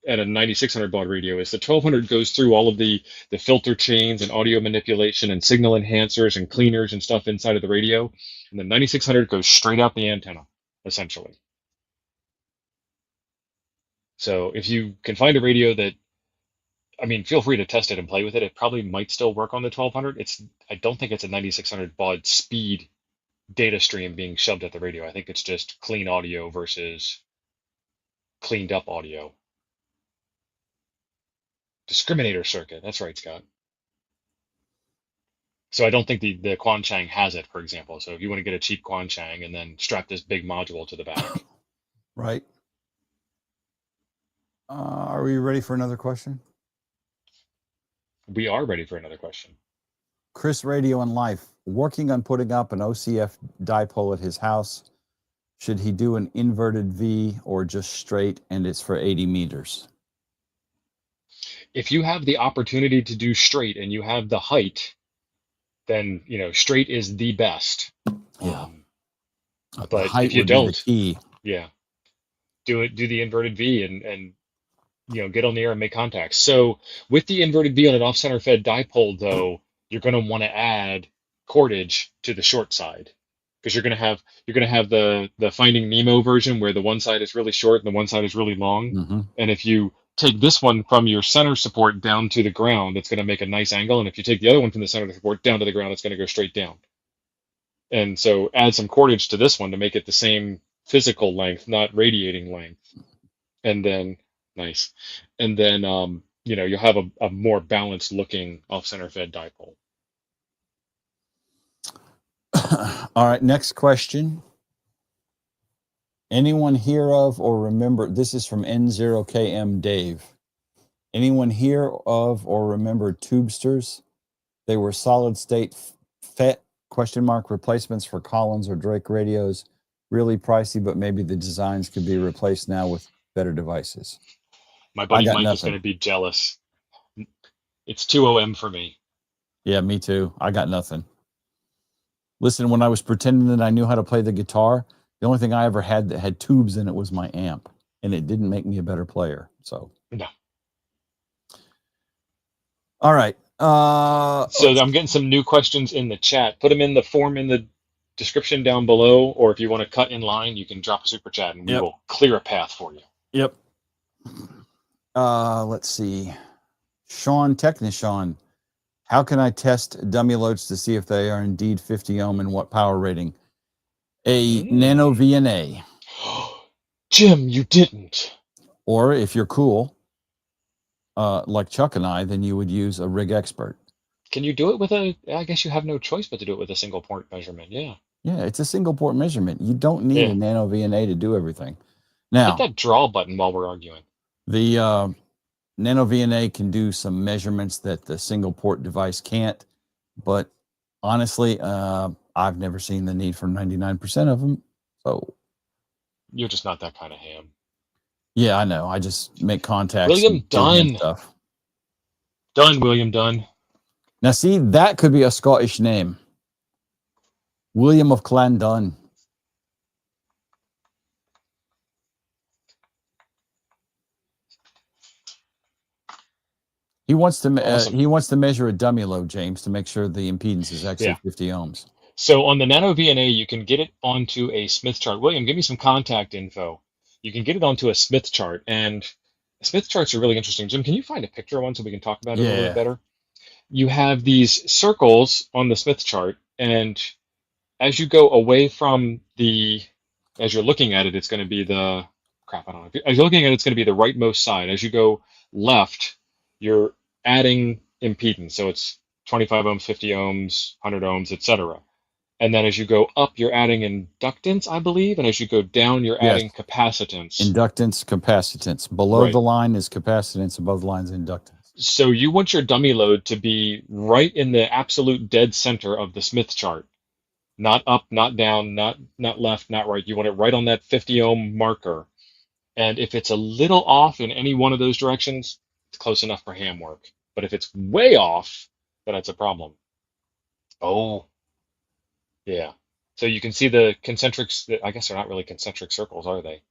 and a 9600 baud radio is the 1200 goes through all of the filter chains and audio manipulation and signal enhancers and cleaners and stuff inside of the radio, and the 9600 goes straight out the antenna, essentially. So if you can find a radio that, I mean, feel free to test it and play with it. It probably might still work on the 1200. I don't think it's a 9600 baud speed data stream being shoved at the radio. I think it's just clean audio versus cleaned up audio. Discriminator circuit. That's right, Scott. So I don't think the Quanchang has it, for example. So if you want to get a cheap Quanchang and then strap this big module to the back. Right. Are we ready for another question? We are ready for another question. Chris Radio and Life, working on putting up an OCF dipole at his house. Should he do an inverted V or just straight, and it's for 80 meters? If you have the opportunity to do straight and you have the height, then, you know, straight is the best. Yeah. But height if you would be don't, the key. yeah, do the inverted V and you know, get on the air and make contacts. So with the inverted V on an off-center fed dipole, though, you're going to want to add cordage to the short side, because you're going to have the Finding Nemo version where the one side is really short and the one side is really long. Mm-hmm. And if you take this one from your center support down to the ground, it's going to make a nice angle. And if you take the other one from the center support down to the ground, it's going to go straight down. And so add some cordage to this one to make it the same physical length, not radiating length. And then nice. And then, you know, you'll have a more balanced looking off-center fed dipole. All right, next question. Anyone hear of or remember, this is from N0KM Dave. Anyone hear of or remember tubesters? They were solid state FET ? Replacements for Collins or Drake radios. Really pricey, but maybe the designs could be replaced now with better devices. My buddy Mike is going to be jealous. It's 2OM for me. Yeah, me too. I got nothing. Listen, when I was pretending that I knew how to play the guitar, the only thing I ever had that had tubes in it was my amp, and it didn't make me a better player. So no. All right. So I'm getting some new questions in the chat. Put them in the form in the description down below, or if you want to cut in line, you can drop a super chat, and we will clear a path for you. Yep. Let's see. Sean Technician. How can I test dummy loads to see if they are indeed 50 ohm and what power rating? A nano VNA. Jim, you didn't. Or if you're cool, like Chuck and I, then you would use a Rig Expert. Can you do it with I guess you have no choice but to do it with a single port measurement. Yeah. Yeah, it's a single port measurement. You don't need a nano VNA to do everything. Now, hit that draw button while we're arguing. The Nano VNA can do some measurements that the single port device can't, but honestly, I've never seen the need for 99% of them. So you're just not that kind of ham. Yeah, I know. I just make contacts. William Dunn. Stuff. Dunn, William Dunn. Now, see, that could be a Scottish name. William of Clan Dunn. He wants to measure a dummy load, James, to make sure the impedance is actually 50 ohms. So on the Nano VNA, you can get it onto a Smith chart. William, give me some contact info. You can get it onto a Smith chart, and Smith charts are really interesting. Jim, can you find a picture of one so we can talk about it a little bit better? You have these circles on the Smith chart, and as you go away from as you're looking at it, it's going to be the as you're looking at it, it's going to be the rightmost side. As you go left, you're adding impedance. So it's 25 ohms, 50 ohms, 100 ohms, etc. And then as you go up, you're adding inductance, I believe. And as you go down, you're adding capacitance. Inductance, capacitance. Below the line is capacitance. Above the line is inductance. So you want your dummy load to be right in the absolute dead center of the Smith chart. Not up, not down, not left, not right. You want it right on that 50 ohm marker. And if it's a little off in any one of those directions, it's close enough for ham work. But if it's way off, then it's a problem. Oh, yeah. So you can see the concentrics. I guess they're not really concentric circles, are they?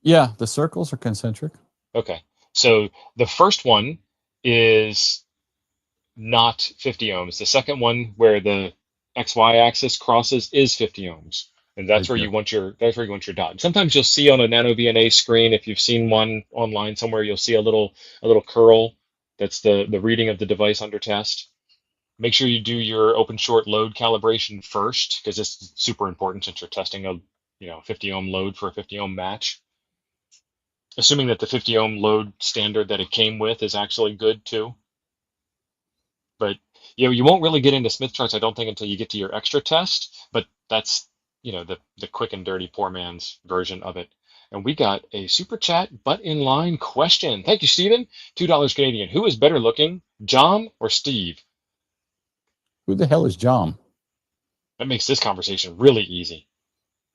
Yeah, the circles are concentric. Okay. So the first one is not 50 ohms. The second one, where the XY axis crosses, is 50 ohms. And Right there. that's where you want your dot. Sometimes you'll see on a nano VNA screen, if you've seen one online somewhere, you'll see a little curl. That's the reading of the device under test. Make sure you do your open short load calibration first, because this is super important since you're testing a 50 ohm load for a 50 ohm match. Assuming that the 50 ohm load standard that it came with is actually good too. But you won't really get into Smith charts, I don't think, until you get to your extra test. But that's the quick and dirty poor man's version of it. And we got a super chat butt in line question. Thank you, Stephen. $2 Canadian. Who is better looking, John or Steve? Who the hell is John? That makes this conversation really easy.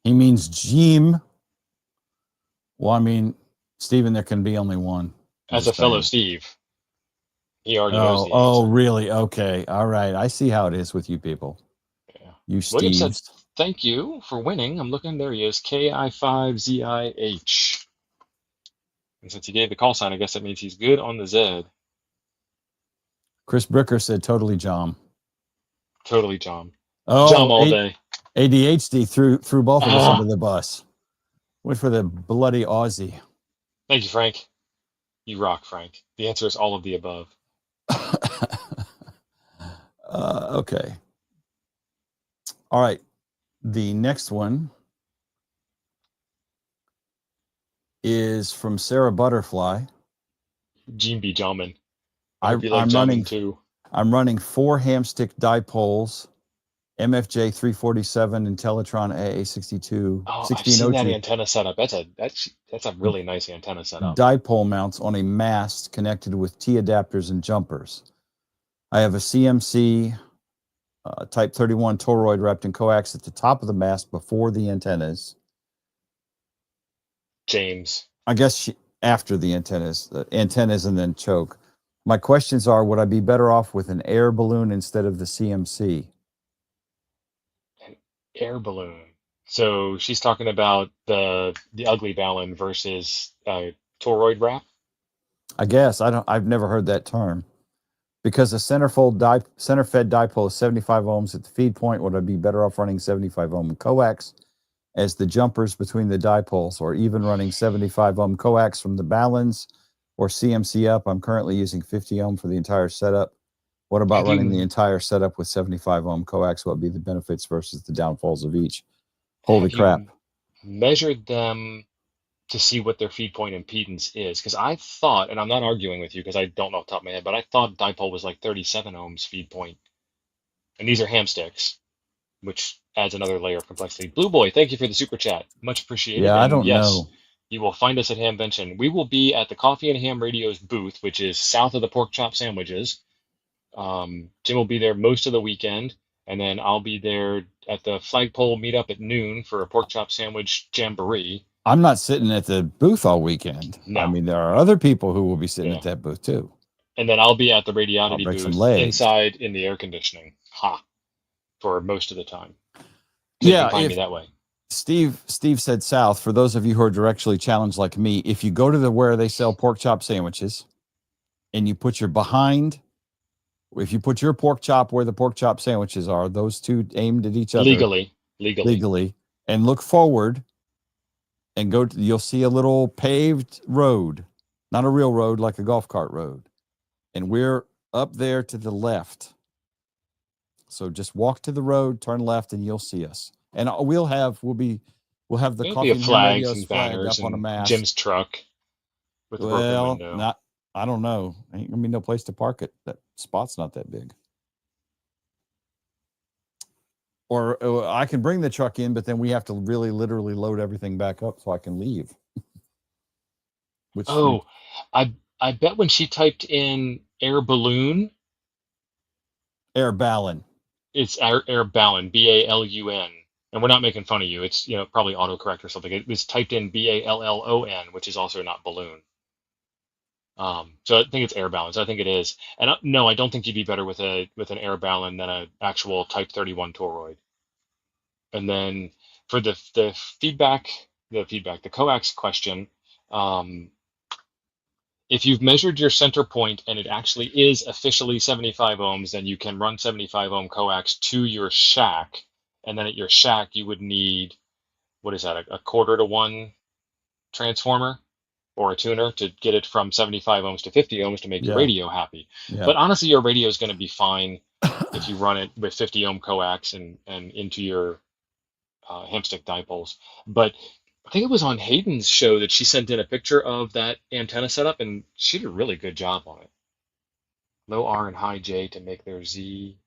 He means Jim. Well, I mean, Stephen, there can be only one. As a fellow Steve, he already knows the answer. Oh, really? Okay. All right. I see how it is with you people. Yeah. You William said, Steves. thank you for winning. I'm looking. There he is. KI5ZIH. And since he gave the call sign, I guess that means he's good on the Z. Chris Bricker said totally John. Totally John. Oh, John all day. ADHD threw both of us under the bus. Went for the bloody Aussie. Thank you, Frank. You rock, Frank. The answer is all of the above. Okay. All right. The next one is from Sarah Butterfly. Gene B. Jallman. I'm running 4 Hamstick dipoles, MFJ 347 and Teletron AA62. Oh, I've seen that antenna setup. That's a really nice antenna setup. Dipole mounts on a mast connected with T adapters and jumpers. I have a CMC Type 31 toroid wrapped in coax at the top of the mast before the antennas. James. I guess after the antennas and then choke. My questions are, would I be better off with an air balloon instead of the CMC? An air balloon. So she's talking about the ugly balun versus toroid wrap? I guess. I've never heard that term. Because a center-fed dipole is 75 ohms at the feed point, would I be better off running 75 ohm coax as the jumpers between the dipoles, or even running 75 ohm coax from the Baluns or CMC up? I'm currently using 50 ohm for the entire setup. What about running the entire setup with 75 ohm coax? What would be the benefits versus the downfalls of each? Holy crap. Measured them to see what their feed point impedance is, because I thought, and I'm not arguing with you because I don't know off the top of my head, but I thought dipole was like 37 ohms feed point. And these are Hamsticks, which adds another layer of complexity. Blue Boy, thank you for the super chat. Much appreciated. Yeah, I don't know. You will find us at Hamvention. We will be at the Coffee and Ham Radio's booth, which is south of the pork chop sandwiches. Jim will be there most of the weekend, and then I'll be there at the flagpole meetup at noon for a pork chop sandwich jamboree. I'm not sitting at the booth all weekend. No. I mean, there are other people who will be sitting at that booth too. And then I'll be at the Radiodity booth inside in the air conditioning, for most of the time. So you can find me that way. Steve said south. For those of you who are directionally challenged like me, if you go to where they sell pork chop sandwiches, and you put your pork chop where the pork chop sandwiches are, those two aimed at each other legally, and look forward. And you'll see a little paved road, not a real road like a golf cart road. And we're up there to the left. So just walk to the road, turn left, and you'll see us. And we'll have the Coffee and Ham Radio's flag up on a mast. Jim's truck with the broken window. I don't know. Ain't gonna be no place to park it. That spot's not that big. Or I can bring the truck in, but then we have to really literally load everything back up so I can leave. I bet when she typed in air balloon. Air balun. It's air balun, Balun, and we're not making fun of you. It's probably autocorrect or something. It was typed in Ballon, which is also not balloon. So I think it's air balance. I think it is. And no, I don't think you'd be better with an air balun than an actual Type 31 toroid. And then for the the coax question, um, if you've measured your center point and it actually is officially 75 ohms, then you can run 75 ohm coax to your shack. And then at your shack, you would need, what is that, a quarter to one transformer or a tuner to get it from 75 ohms to 50 ohms to make your Yeah. radio happy. Yeah. But honestly, your radio is going to be fine if you run it with 50 ohm coax and into your Hamstick dipoles. But I think it was on Hayden's show that she sent in a picture of that antenna setup, and she did a really good job on it. Low R and high J to make their Z.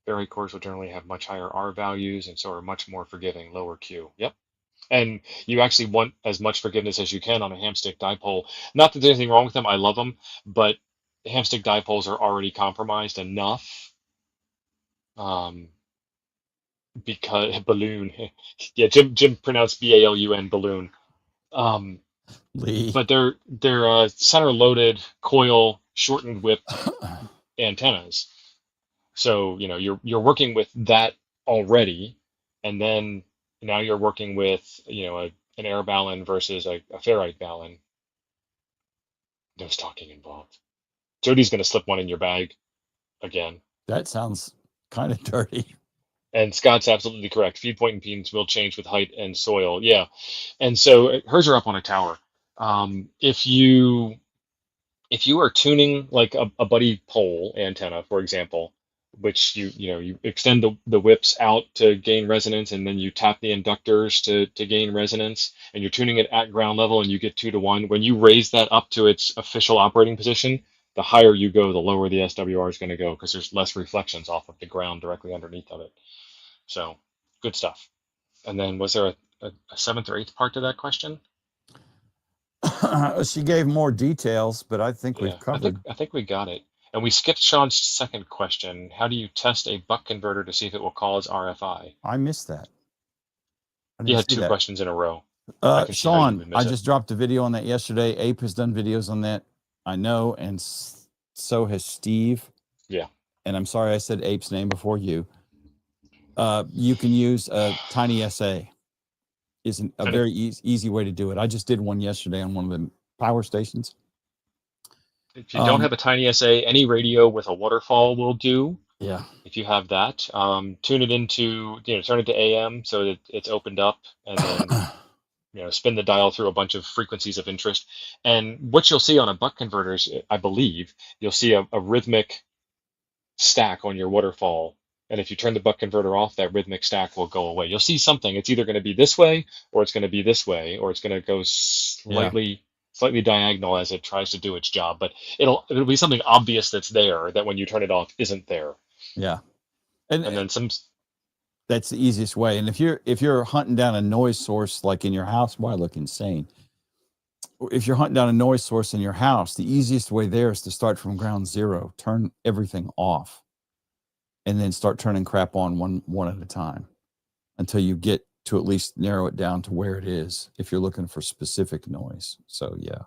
Ferrite cores will generally have much higher R values and so are much more forgiving, lower Q. Yep. And you actually want as much forgiveness as you can on a Hamstick dipole. Not that there's anything wrong with them, I love them, but the Hamstick dipoles are already compromised enough. Because balloon, yeah, Jim pronounced Balun balloon. Lee. But they're center loaded coil shortened whipped antennas. So you're working with that already, and then now you're working with an air balun versus a ferrite balun. No stocking involved. Jody's going to slip one in your bag again. That sounds kind of dirty. And Scott's absolutely correct. Feed point impedance will change with height and soil. Yeah. And so hers are up on a tower. If you are tuning like a buddy pole antenna, for example, which you extend the whips out to gain resonance, and then you tap the inductors to gain resonance, and you're tuning it at ground level, and you get 2-to-1. When you raise that up to its official operating position, the higher you go, the lower the SWR is going to go because there's less reflections off of the ground directly underneath of it. So good stuff. And then was there a seventh or eighth part to that question? She gave more details, but I think we've covered. I think we got it. And we skipped Sean's second question. How do you test a buck converter to see if it will call as RFI? I missed that. You had two questions in a row. Sean, I just dropped a video on that yesterday. Ape has done videos on that, I know, and so has Steve. Yeah. And I'm sorry I said Ape's name before you. You can use a tiny SA. Is a very easy way to do it. I just did one yesterday on one of the power stations. If you don't have a tiny SA, any radio with a waterfall will do. Yeah. If you have that, tune it into, turn it to AM so that it's opened up, and then, spin the dial through a bunch of frequencies of interest. And what you'll see on a buck converters, I believe, you'll see a rhythmic stack on your waterfall. And if you turn the buck converter off, that rhythmic stack will go away. You'll see something. It's either going to be this way, or it's going to be this way, or it's going to go slightly diagonal as it tries to do its job. But it'll be something obvious that's there that when you turn it off isn't there. Yeah. And then some. That's the easiest way. And if you're hunting down a noise source like in your house, why I look insane. If you're hunting down a noise source in your house, the easiest way there is to start from ground zero, turn everything off, and then start turning crap on one at a time until you get to at least narrow it down to where it is if you're looking for specific noise. So, yeah.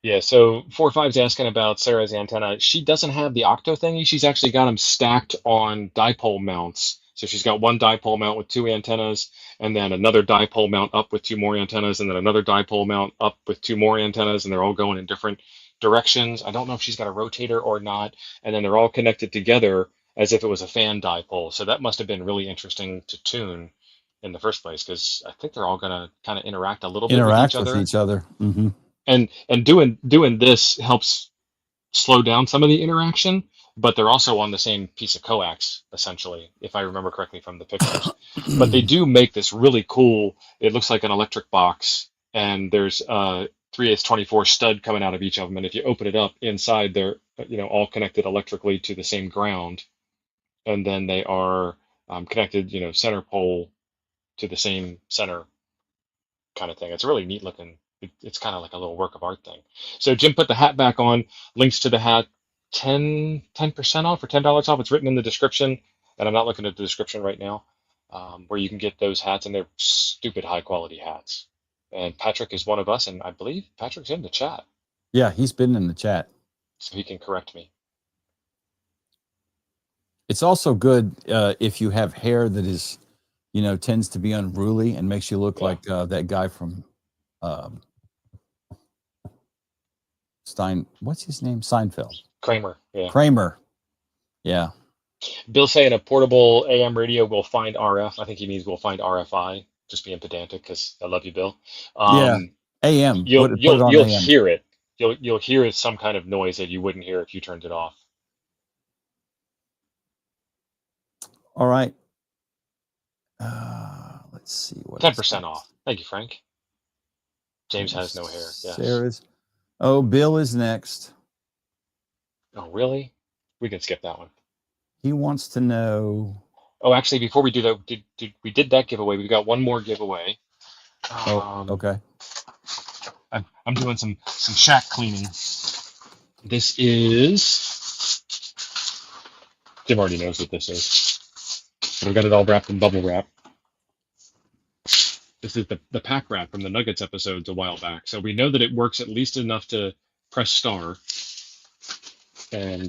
Yeah, so 45's asking about Sarah's antenna. She doesn't have the octo thingy. She's actually got them stacked on dipole mounts. So she's got one dipole mount with two antennas, and then another dipole mount up with two more antennas, and then another dipole mount up with two more antennas, and they're all going in different directions. I don't know if she's got a rotator or not, and then they're all connected together as if it was a fan dipole. So that must have been really interesting to tune in the first place, because I think they're all going to kind of interact a little bit with each other. Mm-hmm. And doing this helps slow down some of the interaction, but they're also on the same piece of coax, essentially, if I remember correctly from the pictures. But they do make this really cool, it looks like an electric box, and there's a 3/824 stud coming out of each of them, and if you open it up, inside they're all connected electrically to the same ground, and then they are connected, center pole to the same center kind of thing. It's a really neat looking. It's kind of like a little work of art thing. So Jim put the hat back on. Links to the hat, 10% off or $10 off. It's written in the description. and I'm not looking at the description right now, where you can get those hats, and they're stupid high quality hats. And Patrick is one of us, and I believe Patrick's in the chat, Yeah, he's been in the chat. so he can correct me. It's also good if you have hair that is, tends to be unruly and makes you look Yeah. like that guy from what's his name? Seinfeld. Kramer. Yeah. Kramer. Yeah. Bill saying a portable AM radio will find RF. I think he means we'll find RFI. Just being pedantic because I love you, Bill. Yeah. AM. Put it on You'll AM. hear it. You'll hear some kind of noise that you wouldn't hear if you turned it off. All right. Let's see what 10% off. Thank you, Frank. James has no hair. Yes. Sarah's. Oh, Bill is next. Oh, really? We can skip that one. He wants to know. Oh, actually, before we do that, we did that giveaway. We've got one more giveaway. Okay. I'm doing some shack cleaning. This is. Jim already knows what this is, but I've got it all wrapped in bubble wrap. This is the pack wrap from the Nuggets episodes a while back, so we know that it works at least enough to press star. And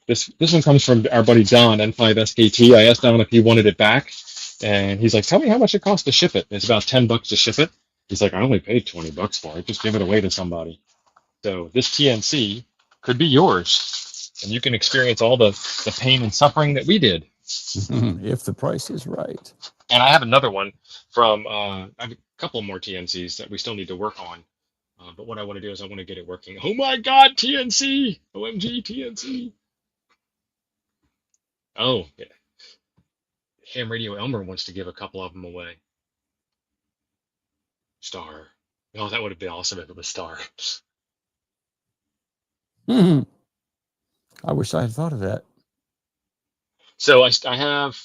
this one comes from our buddy Don, N5SKT. I asked Don if he wanted it back, and he's like, "Tell me how much it costs to ship it." It's about $10 to ship it. He's like, "I only paid $20 for it. Just give it away to somebody." So this TNC could be yours, and you can experience all the pain and suffering that we did. If the price is right. And I have another one from, I have a couple more TNCs that we still need to work on. But what I want to do is I want to get it working. Oh my God, TNC! OMG, TNC! Oh, yeah. Ham Radio Elmer wants to give a couple of them away. Star. Oh, that would have been awesome if it was Star. I wish I had thought of that. So I have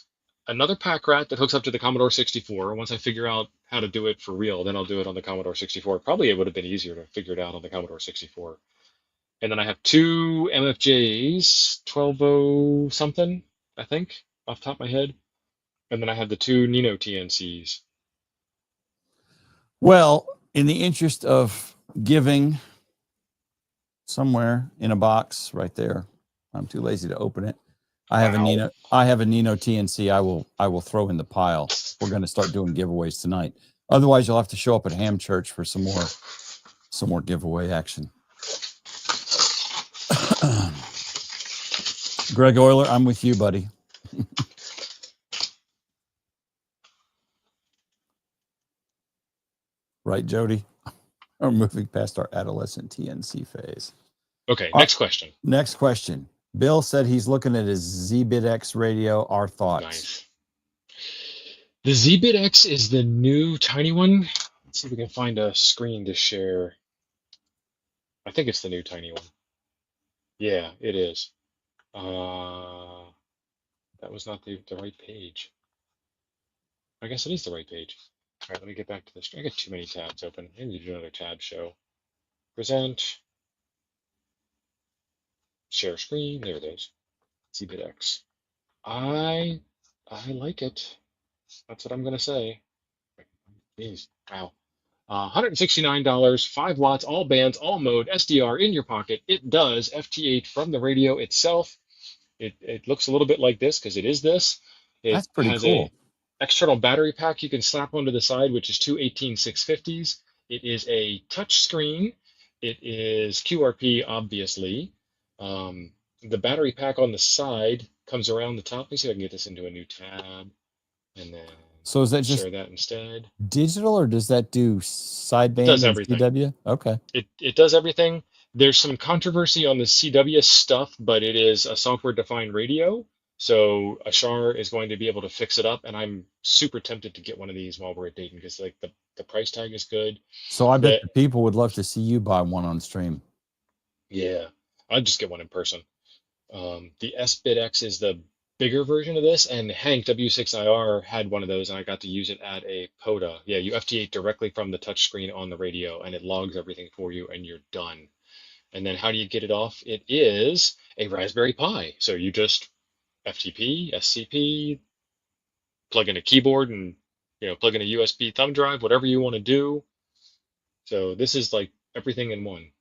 another pack rat that hooks up to the Commodore 64. Once I figure out how to do it for real, then I'll do it on the Commodore 64. Probably it would have been easier to figure it out on the Commodore 64. And then I have two MFJs, 12 something, I think, off the top of my head. And then I have the two Nino TNCs. Well, in the interest of giving, somewhere in a box right there, I'm too lazy to open it. I have a Nino TNC. I will throw in the pile. We're going to start doing giveaways tonight. Otherwise, you'll have to show up at Ham Church for some more giveaway action. Greg Euler, I'm with you, buddy. Right, Jody? We're moving past our adolescent TNC phase. Okay, next question. Next question. Bill said he's looking at his ZBitX radio. Our thoughts? Nice. The ZBitX is the new tiny one. Let's see if we can find a screen to share. I think it's the new tiny one. Yeah, it is. That was not the right page. I guess it is the right page. All right, let me get back to this. I got too many tabs open. I need to do another tab show. Present. Share screen. There it is. ZBitX. I like it. That's what I'm gonna say. Jeez, wow. $169, 5 watts, all bands, all mode, SDR in your pocket. It does FT8 from the radio itself. It looks a little bit like this because it is this. That's pretty has cool. A external battery pack you can slap onto the side, which is two 18650s. It is a touch screen. It is QRP, obviously. The battery pack on the side comes around the top. Let me see if I can get this into a new tab, and then so is that just share that instead. Digital, or does that do sideband? It does everything. CW? Okay. It does everything. There's some controversy on the CW stuff, but it is a software-defined radio. So Ashar is going to be able to fix it up, and I'm super tempted to get one of these while we're at Dayton because like the price tag is good. So I bet the people would love to see you buy one on stream. Yeah, I'd just get one in person. The SBitX is the bigger version of this, and Hank W6IR had one of those, and I got to use it at a POTA. Yeah, you FT8 directly from the touchscreen on the radio, and it logs everything for you, and you're done. And then how do you get it off? It is a Raspberry Pi. So you just FTP, SCP, plug in a keyboard and plug in a USB thumb drive, whatever you want to do. So this is like everything in one.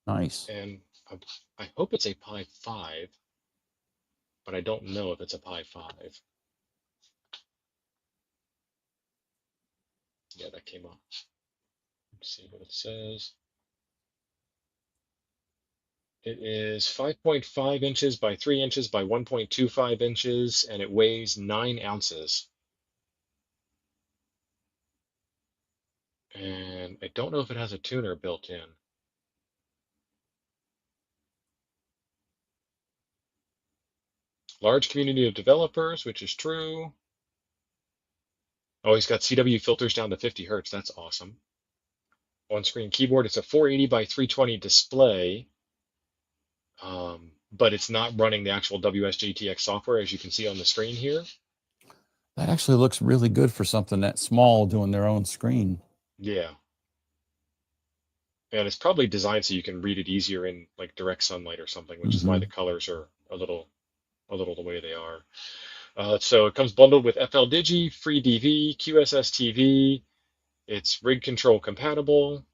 Nice. And I hope it's a Pi 5, but I don't know if it's a Pi 5. Yeah, that came up. Let's see what it says. It is 5.5 inches by 3 inches by 1.25 inches, and it weighs 9 ounces. And I don't know if it has a tuner built in. Large community of developers, which is true. Oh, he's got CW filters down to 50 hertz. That's awesome. On-screen keyboard. It's a 480 by 320 display, but it's not running the actual WSJTX software, as you can see on the screen here. That actually looks really good for something that small doing their own screen. Yeah. And it's probably designed so you can read it easier in like direct sunlight or something, which is why the colors are a little the way they are. So it comes bundled with FLDigi, free DV, QSS TV. It's rig control compatible.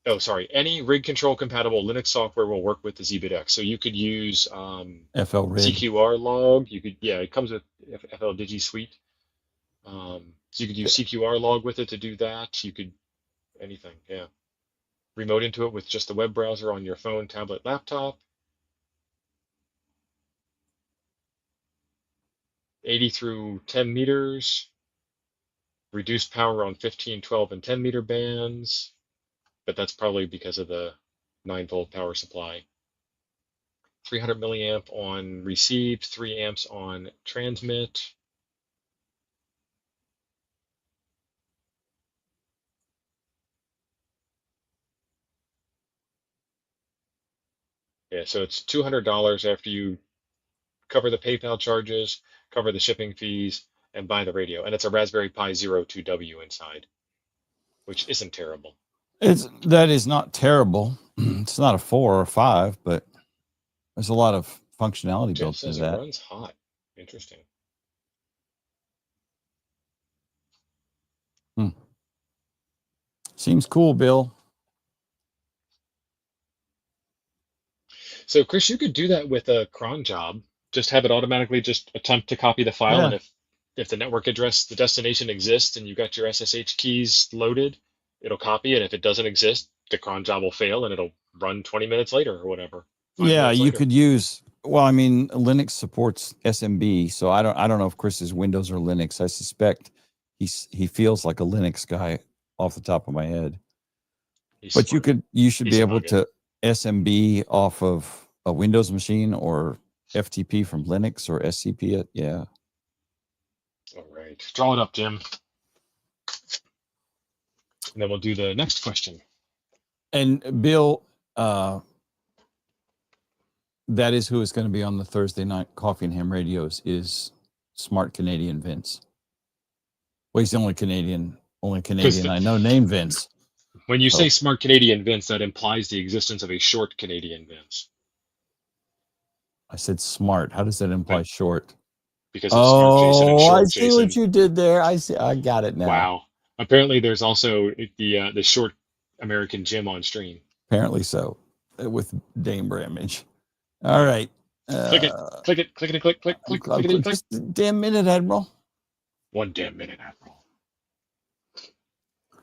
Oh, sorry. Any rig control compatible Linux software will work with the ZBitX. So you could use FLRig. CQR log. You could, yeah, it comes with FLDigi suite. So you could use CQR log with it to do that. You could anything, yeah. Remote into it with just the web browser on your phone, tablet, laptop. 80 through 10 meters. Reduced power on 15, 12, and 10 meter bands. But that's probably because of the 9-volt power supply. 300 milliamp on receive, 3 amps on transmit. Yeah, so it's $200 after you cover the PayPal charges, cover the shipping fees, and buy the radio. And it's a Raspberry Pi 02W inside, which isn't terrible. That is not terrible. It's not a 4 or 5, but there's a lot of functionality Jeff built into says it that. runs hot. Interesting. Seems cool, Bill. So, Chris, you could do that with a cron job. Just have it automatically just attempt to copy the file, Yeah. and if the network address, the destination exists, and you got your SSH keys loaded, it'll copy it. If it doesn't exist, the cron job will fail, and it'll run 20 minutes later or whatever. Yeah, you later. could use. Well, I mean, Linux supports SMB, so I don't know if Chris is Windows or Linux. I suspect he feels like a Linux guy off the top of my head. But you should be able to SMB off of a Windows machine or FTP from Linux or SCP it. Yeah. All right. Draw it up, Jim. And then we'll do the next question. And Bill, that is who is going to be on the Thursday night Coffee and Ham radios is Smart Canadian Vince. Well, he's the only Canadian I know named Vince. When you say Smart Canadian Vince, that implies the existence of a short Canadian Vince. I said smart. How does that imply short? Because of Smart Jason and Short Jason. I see what you did there. I see. I got it now. Wow. Apparently, there's also the short American Jim on stream. Apparently so, with Dame Bramage. All right. Click it. Click. Just a damn minute, Admiral. 1 damn minute, Admiral.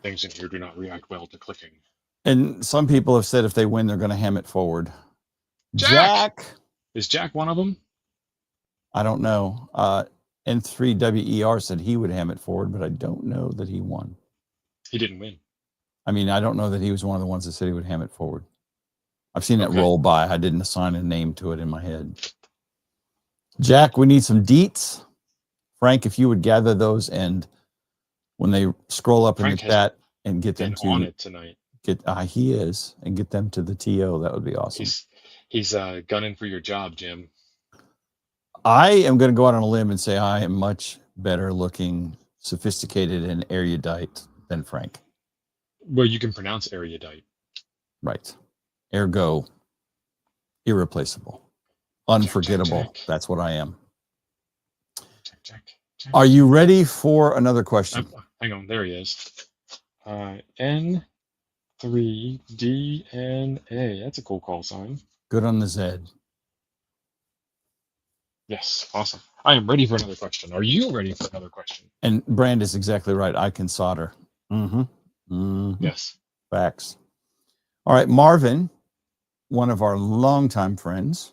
Things in here do not react well to clicking. And some people have said if they win, they're going to ham it forward. Jack! Is Jack one of them? I don't know. N3WER said he would ham it forward, but I don't know that he won. He didn't win. I mean, I don't know that he was one of the ones that said he would ham it forward. I've seen it roll by. I didn't assign a name to it in my head. Jack, we need some deets. Frank, if you would gather those, and when they scroll up Frank in the chat and get them to on it tonight. He is, and get them to the TO, that would be awesome. He's gunning for your job, Jim. I am going to go out on a limb and say I am much better looking, sophisticated, and erudite than Frank. Well, you can pronounce erudite. Right. Ergo, irreplaceable. Unforgettable. Check. That's what I am. Check. Are you ready for another question? Hang on, there he is. N3DNA. That's a cool call sign. Good on the Z. Yes, awesome. I am ready for another question. Are you ready for another question? And Brand is exactly right. I can solder. Yes. Facts. All right, Marvin, one of our longtime friends,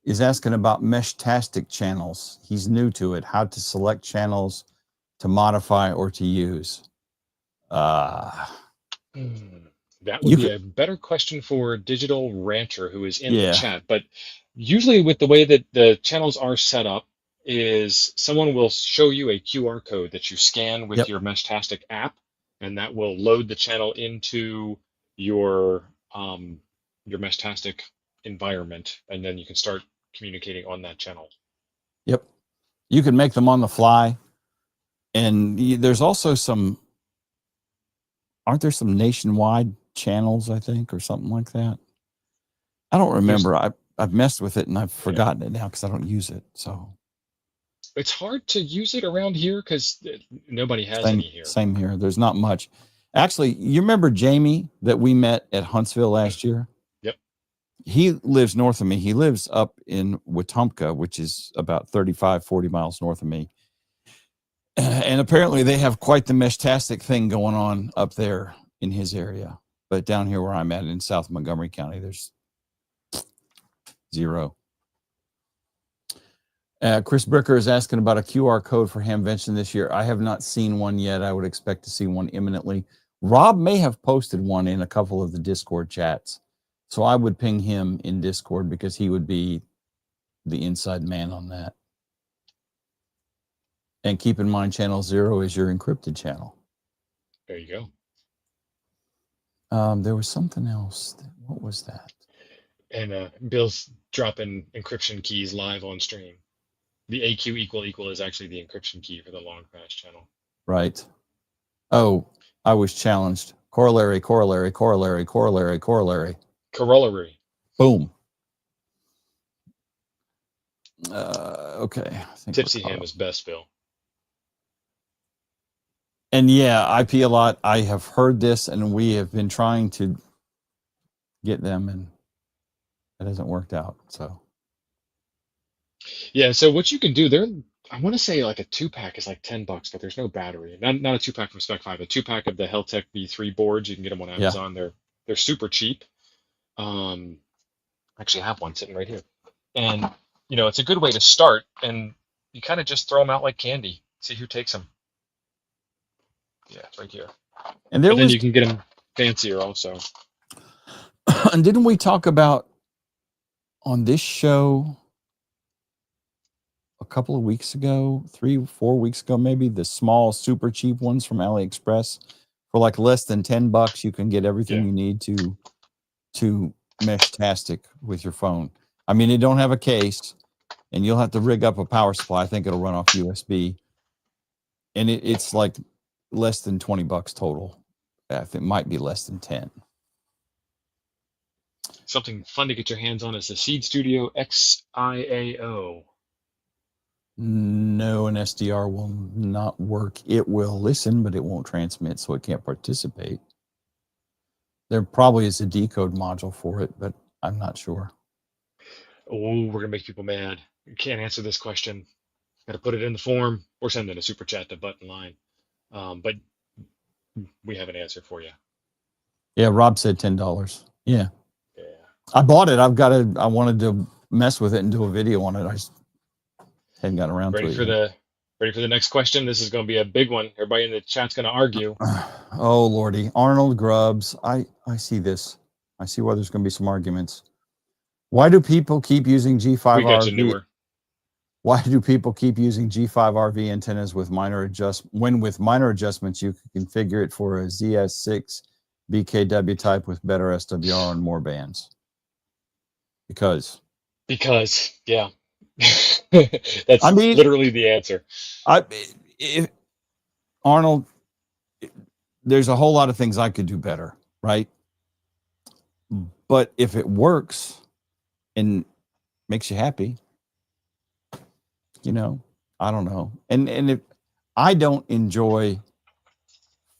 is asking about Meshtastic channels. He's new to it. How to select channels to modify or to use. That would be a better question for Digital Rancher, who is in the chat. But usually with the way that the channels are set up is someone will show you a QR code that you scan with your Meshtastic app, and that will load the channel into your Meshtastic environment, and then you can start communicating on that channel. Yep. You can make them on the fly. And there's also aren't there some nationwide channels, I think, or something like that? I don't remember. I've messed with it and I've forgotten it now because I don't use it. So it's hard to use it around here because nobody has any here. Same here. There's not much. Actually, you remember Jamie that we met at Huntsville last year? Yep. He lives north of me. He lives up in Wetumpka, which is about 35, 40 miles north of me. And apparently they have quite the Meshtastic thing going on up there in his area. But down here where I'm at in South Montgomery County, there's zero. Chris Bricker is asking about a QR code for Hamvention this year. I have not seen one yet. I would expect to see one imminently. Rob may have posted one in a couple of the Discord chats. So I would ping him in Discord because he would be the inside man on that. And keep in mind, channel 0 is your encrypted channel. There you go. There was something else. What was that? And Bill's dropping encryption keys live on stream. The AQ equal is actually the encryption key for the long pass channel. Right. Oh, I was challenged. Corollary. Boom. Okay. Tipsy Ham is best, Bill. And yeah, IP a lot. I have heard this, and we have been trying to get them, and it hasn't worked out. So yeah, so what you can do there, I want to say like a 2-pack is like $10, but there's no battery. Not a 2-pack from Spec 5, a 2-pack of the Heltec V3 boards. You can get them on Amazon. Yeah. They're super cheap. Actually, I have one sitting right here, and it's a good way to start. And you kind of just throw them out like candy. See who takes them. Yeah, right here. And then you can get them fancier also. And didn't we talk about on this show a couple of weeks ago, 3-4 weeks ago, maybe, the small, super cheap ones from AliExpress for like less than $10? You can get everything you need to Meshtastic with your phone. I mean, they don't have a case, and you'll have to rig up a power supply. I think it'll run off USB, and it's like less than $20 total. I think it might be less than 10. Something fun to get your hands on is the Seed Studio XIAO. No, an SDR will not work. It will listen, but it won't transmit, so it can't participate. There probably is a decode module for it, but I'm not sure. Oh, we're gonna make people mad. You can't answer this question. Got to put it in the form or send in a super chat to Button Line. But we have an answer for you. Yeah, Rob said $10. Yeah. I bought it. I wanted to mess with it and do a video on it. I just hadn't gotten around to it. Ready for the next question? This is going to be a big one. Everybody in the chat's going to argue. Oh, Lordy. Arnold Grubbs. I see this. I see why there's going to be some arguments. Why do people keep using G5RV? Why do people keep using G5RV antennas with minor adjustments you can configure it for a ZS6 BKW type with better SWR and more bands? Because yeah. That's literally the answer. Arnold, there's a whole lot of things I could do better, right? But if it works, and makes you happy. You know, I don't know. And if I don't enjoy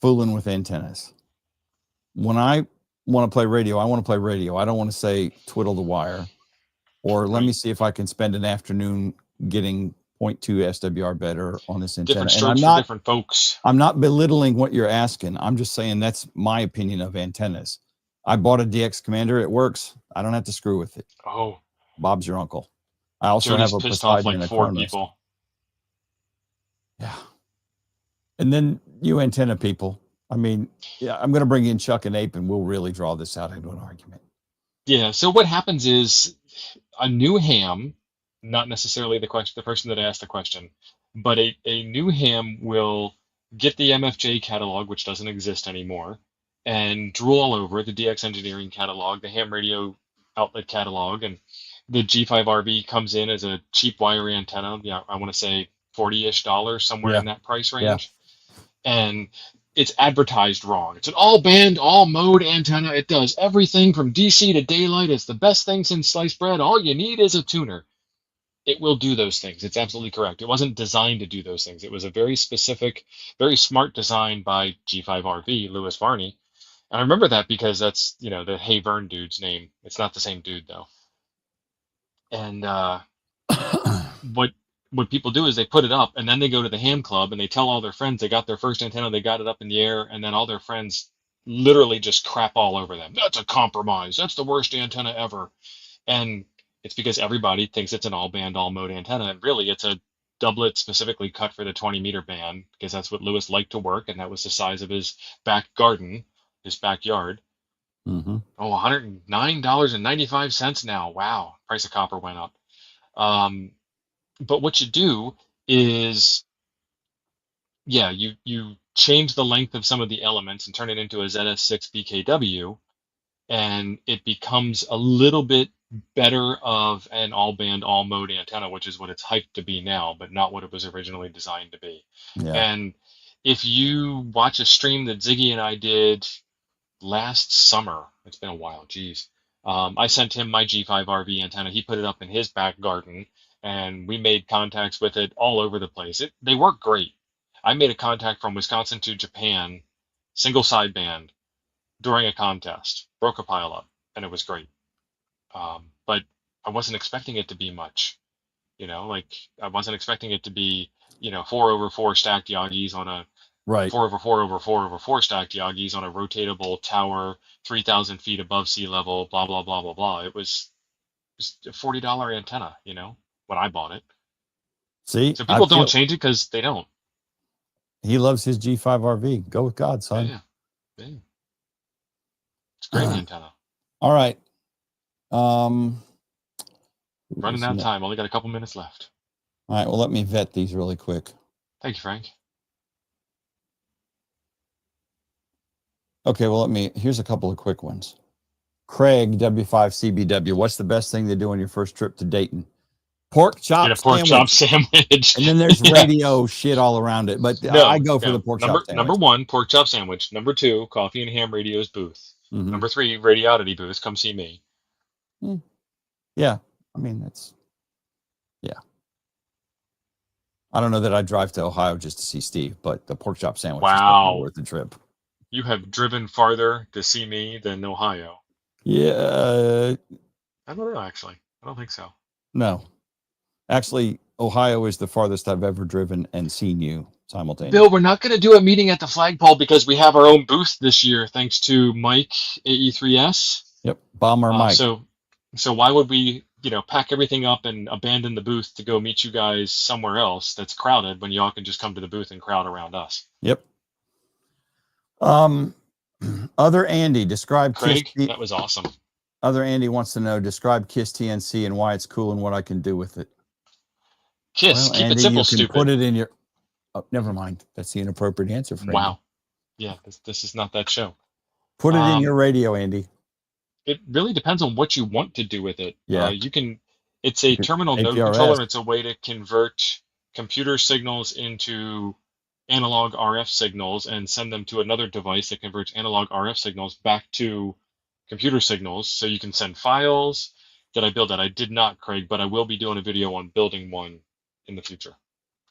fooling with antennas. When I want to play radio, I want to play radio. I don't want to say twiddle the wire or let me see if I can spend an afternoon getting 0.2 SWR better on this antenna. Different And strokes for different folks. I'm not belittling what you're asking. I'm just saying that's my opinion of antennas. I bought a DX Commander. It works. I don't have to screw with it. Oh, Bob's your uncle. I also Jody's have a pissed off Poseidon like and a 4 Kronos. people. Yeah. And then you antenna people. I mean, yeah, I'm going to bring in Chuck and Ape and we'll really draw this out into an argument. Yeah. So what happens is a new ham, not necessarily the person that asked the question, but a new ham will get the MFJ catalog, which doesn't exist anymore, and drool all over it, the DX Engineering catalog, the ham radio outlet catalog, and the G5RV comes in as a cheap wire antenna. Yeah, I want to say $40-ish, somewhere in that price range. And it's advertised wrong. It's an all band, all mode antenna. It does everything from DC to daylight. It's the best thing since sliced bread. All you need is a tuner. It will do those things. It's absolutely correct. It wasn't designed to do those things. It was a very specific, very smart design by G5RV, Louis Varney. And I remember that because that's, the Hey Vern dude's name. It's not the same dude, though. And what people do is they put it up and then they go to the ham club and they tell all their friends they got their first antenna, they got it up in the air, and then all their friends literally just crap all over them. That's a compromise. That's the worst antenna ever. And it's because everybody thinks it's an all band, all mode antenna. And really it's a doublet specifically cut for the 20-meter band because that's what Lewis liked to work. And that was the size of his back garden, his backyard. Mm-hmm. Oh, $109.95 now. Wow. Price of copper went up. But what you do is, you change the length of some of the elements and turn it into a ZS6 BKW, and it becomes a little bit better of an all-band, all-mode antenna, which is what it's hyped to be now, but not what it was originally designed to be. Yeah. And if you watch a stream that Ziggy and I did last summer, it's been a while, geez. I sent him my G5RV antenna. He put it up in his back garden, and we made contacts with it all over the place. They work great. I made a contact from Wisconsin to Japan, single sideband, during a contest. Broke a pile up, and it was great. But I wasn't expecting it to be much. I wasn't expecting it to be, 4/4 stacked Yagis on a Right. 4/4/4/4 stacked Yagis on a rotatable tower, 3,000 feet above sea level, blah, blah, blah, blah, blah. It was a $40 antenna, when I bought it. See, so people don't change it because they don't. He loves his G5RV. Go with God, son. Yeah. It's a great antenna. All right. Running out of time. Only got a couple minutes left. All right. Well, let me vet these really quick. Thank you, Frank. Okay. Well, here's a couple of quick ones. Craig, W5CBW. What's the best thing to do on your first trip to Dayton? Pork chop Get a pork chop sandwich. And then there's radio shit all around it. But I go for the pork chop sandwich. Number 1, pork chop sandwich. Number 2, Coffee and Ham Radio's booth. Mm-hmm. Number 3, Radiodity booth. Come see me. Yeah. I mean, I don't know that I'd drive to Ohio just to see Steve, but the pork chop sandwich is definitely worth the trip. You have driven farther to see me than Ohio. Yeah. I don't know, actually. I don't think so. No. Actually, Ohio is the farthest I've ever driven and seen you simultaneously. Bill, we're not going to do a meeting at the flagpole because we have our own booth this year, thanks to Mike, AE3S. Yep, Bomber Mike. So why would we, pack everything up and abandon the booth to go meet you guys somewhere else that's crowded when y'all can just come to the booth and crowd around us? Yep. Other Andy, describe Craig. That was awesome. Other Andy wants to know, describe KISS TNC and why it's cool and what I can do with it. KISS, keep Andy, it simple, stupid. Put it in your. Oh, never mind. That's the inappropriate answer for Wow. Andy. Yeah, this is not that show. Put it in your radio, Andy. It really depends on what you want to do with it. Yeah. It's a terminal node controller. It's a way to convert computer signals into analog RF signals and send them to another device that converts analog RF signals back to computer signals. So you can send files, Did I build that? I did not, Craig, but I will be doing a video on building one in the future.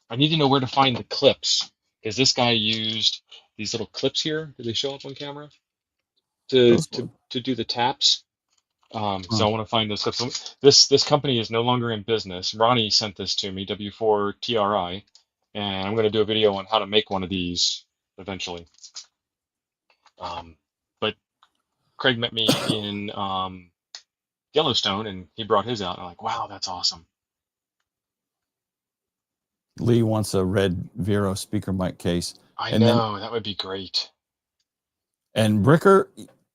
I need to know where to find the clips, because this guy used these little clips here. Do they show up on camera? To Those to were- to do the taps. So huh. I want to find those clips. So this company is no longer in business. Ronnie sent this to me, W4TRI, and I'm going to do a video on how to make one of these eventually. But Craig met me in Yellowstone, and he brought his out. And I'm like, wow, that's awesome. Lee wants a red Vero speaker mic case. I And then know, that would be great. and Bricker,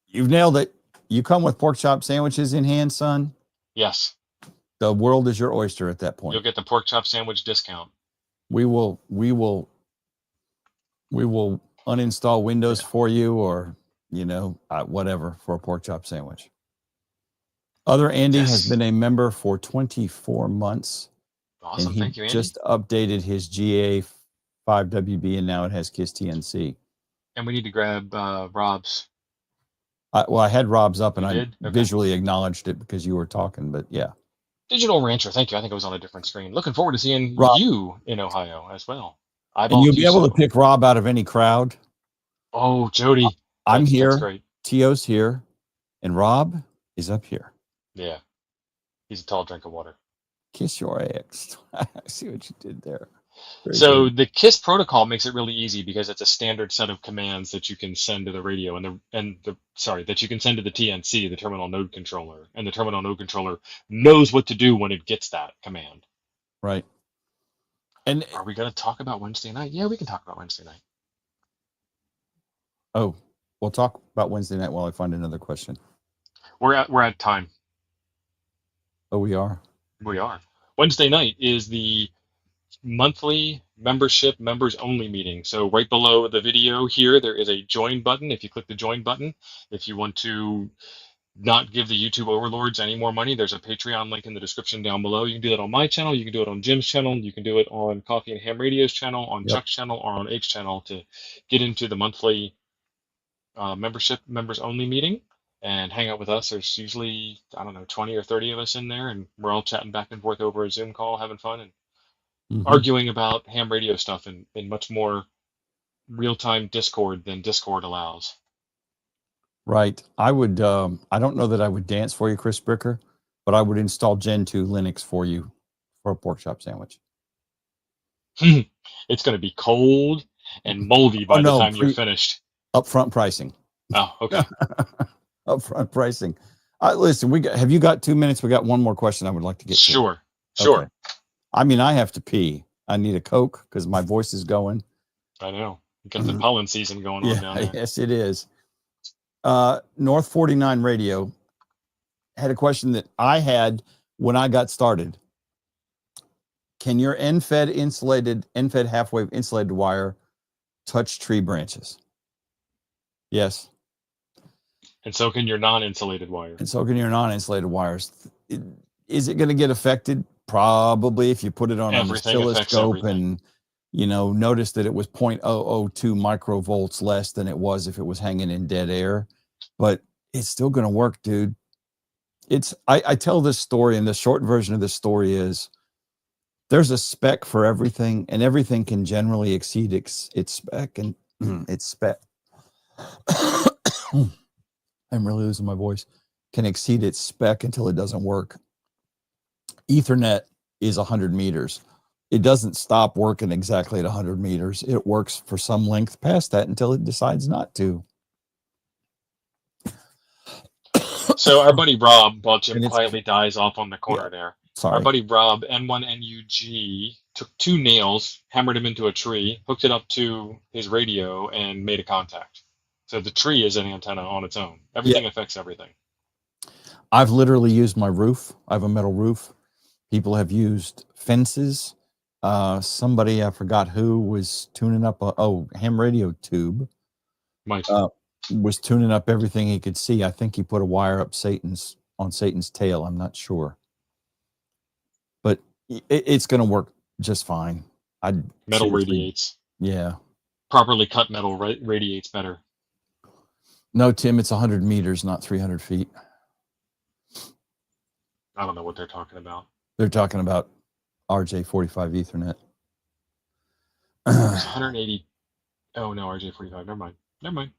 you've nailed it. You come with pork chop sandwiches in hand, son. Yes, The world is your oyster at that you'll point. get the pork chop sandwich discount. We will uninstall Windows for you, or whatever, for a pork chop sandwich. Other Andy has Yes. been a member for 24 months. Awesome, And he thank you, Andy. just updated his GA5WB, and now it has KISS TNC. And we need to grab Rob's. I had Rob's up, and You I did? Okay. visually acknowledged it because you were talking, but yeah. Digital Rancher, thank you. I think it was on a different screen. Looking forward to seeing Rob. you in Ohio as well. And you'll be able to pick Rob out of any crowd. Oh, Jody. I'm here. That's great. T.O.'s here, and Rob is up here. Yeah. He's a tall drink of water. Kiss your ex. I see what you did there. Very So good. the KISS protocol makes it really easy because it's a standard set of commands that you can send to the radio that you can send to the TNC, the terminal node controller, and the terminal node controller knows what to do when it gets that command. Right. And are we going to talk about Wednesday night? Yeah, we can talk about Wednesday night. Oh, we'll talk about Wednesday night while I find another question. We're at time. Oh, we are. We are. Wednesday night is the monthly membership members only meeting. So right below the video here, there is a join button. If you click the join button, if you want to not give the YouTube overlords any more money, there's a Patreon link in the description down below. You can do that on my channel. You can do it on Jim's channel. You can do it on Coffee and Ham Radio's channel, on Chuck's channel, or on H channel to get into the monthly membership members only meeting and hang out with us. There's usually, 20 or 30 of us in there, and we're all chatting back and forth over a Zoom call, having fun and arguing about ham radio stuff in much more real-time Discord than Discord allows. Right. I would, I don't know that I would dance for you, Chris Bricker, but I would install Gen 2 Linux for you for a pork chop sandwich. It's going to be cold and moldy by the time you're finished. Upfront pricing. Oh, okay. Upfront pricing. Listen, have you got 2 minutes? We got one more question I would like to get to. Sure. Okay. I mean, I have to pee. I need a Coke because my voice is going. I know. You got the pollen season going on down there. Yes, it is. North 49 Radio had a question that I had when I got started. Can your end-fed half-wave insulated wire touch tree branches? Yes. And so can your non-insulated wire. And so can your non-insulated wires. Is it going to get affected? Probably, if you put it on an oscilloscope and notice that it was 0.002 microvolts less than it was if it was hanging in dead air. But it's still going to work, dude. I tell this story, and the short version of this story is there's a spec for everything, and everything can generally exceed its spec, and its spec. I'm really losing my voice. Can exceed its spec until it doesn't work. Ethernet is 100 meters. It doesn't stop working exactly at 100 meters. It works for some length past that until it decides not to. So our buddy Rob, while Jim quietly dies off on the corner there, our buddy Rob, N1NUG, took 2 nails, hammered them into a tree, hooked it up to his radio, and made a contact. So the tree is an antenna on its own. Everything affects everything. I've literally used my roof. I have a metal roof. People have used fences. Somebody, I forgot who, was tuning up a ham radio tube. Mike. Was tuning up everything he could see. I think he put a wire up on Satan's tail. I'm not sure. But it's going to work just fine. Metal radiates. Yeah. Properly cut metal radiates better. No, Tim, it's 100 meters, not 300 feet. I don't know what they're talking about. They're talking about RJ45 Ethernet. It's 180. Oh no, RJ45. Never mind.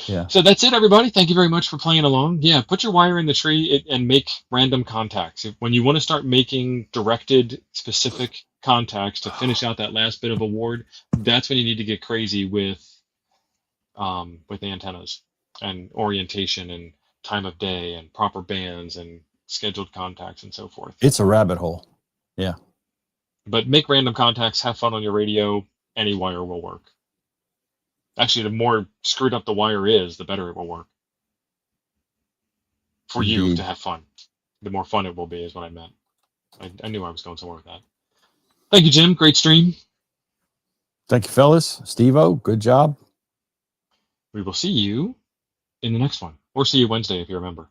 Yeah. So that's it, everybody. Thank you very much for playing along. Yeah, put your wire in the tree and make random contacts. When you want to start making directed, specific contacts to finish out that last bit of a ward, that's when you need to get crazy with antennas and orientation and time of day and proper bands and scheduled contacts and so forth. It's a rabbit hole. Yeah. But make random contacts, have fun on your radio. Any wire will work. Actually, the more screwed up the wire is, the better it will work. For you Indeed. to have fun. The more fun it will be is what I meant. I knew I was going somewhere with that. Thank you, Jim. Great stream. Thank you, fellas. Steve-O, good job. We will see you in the next one. Or see you Wednesday if you remember.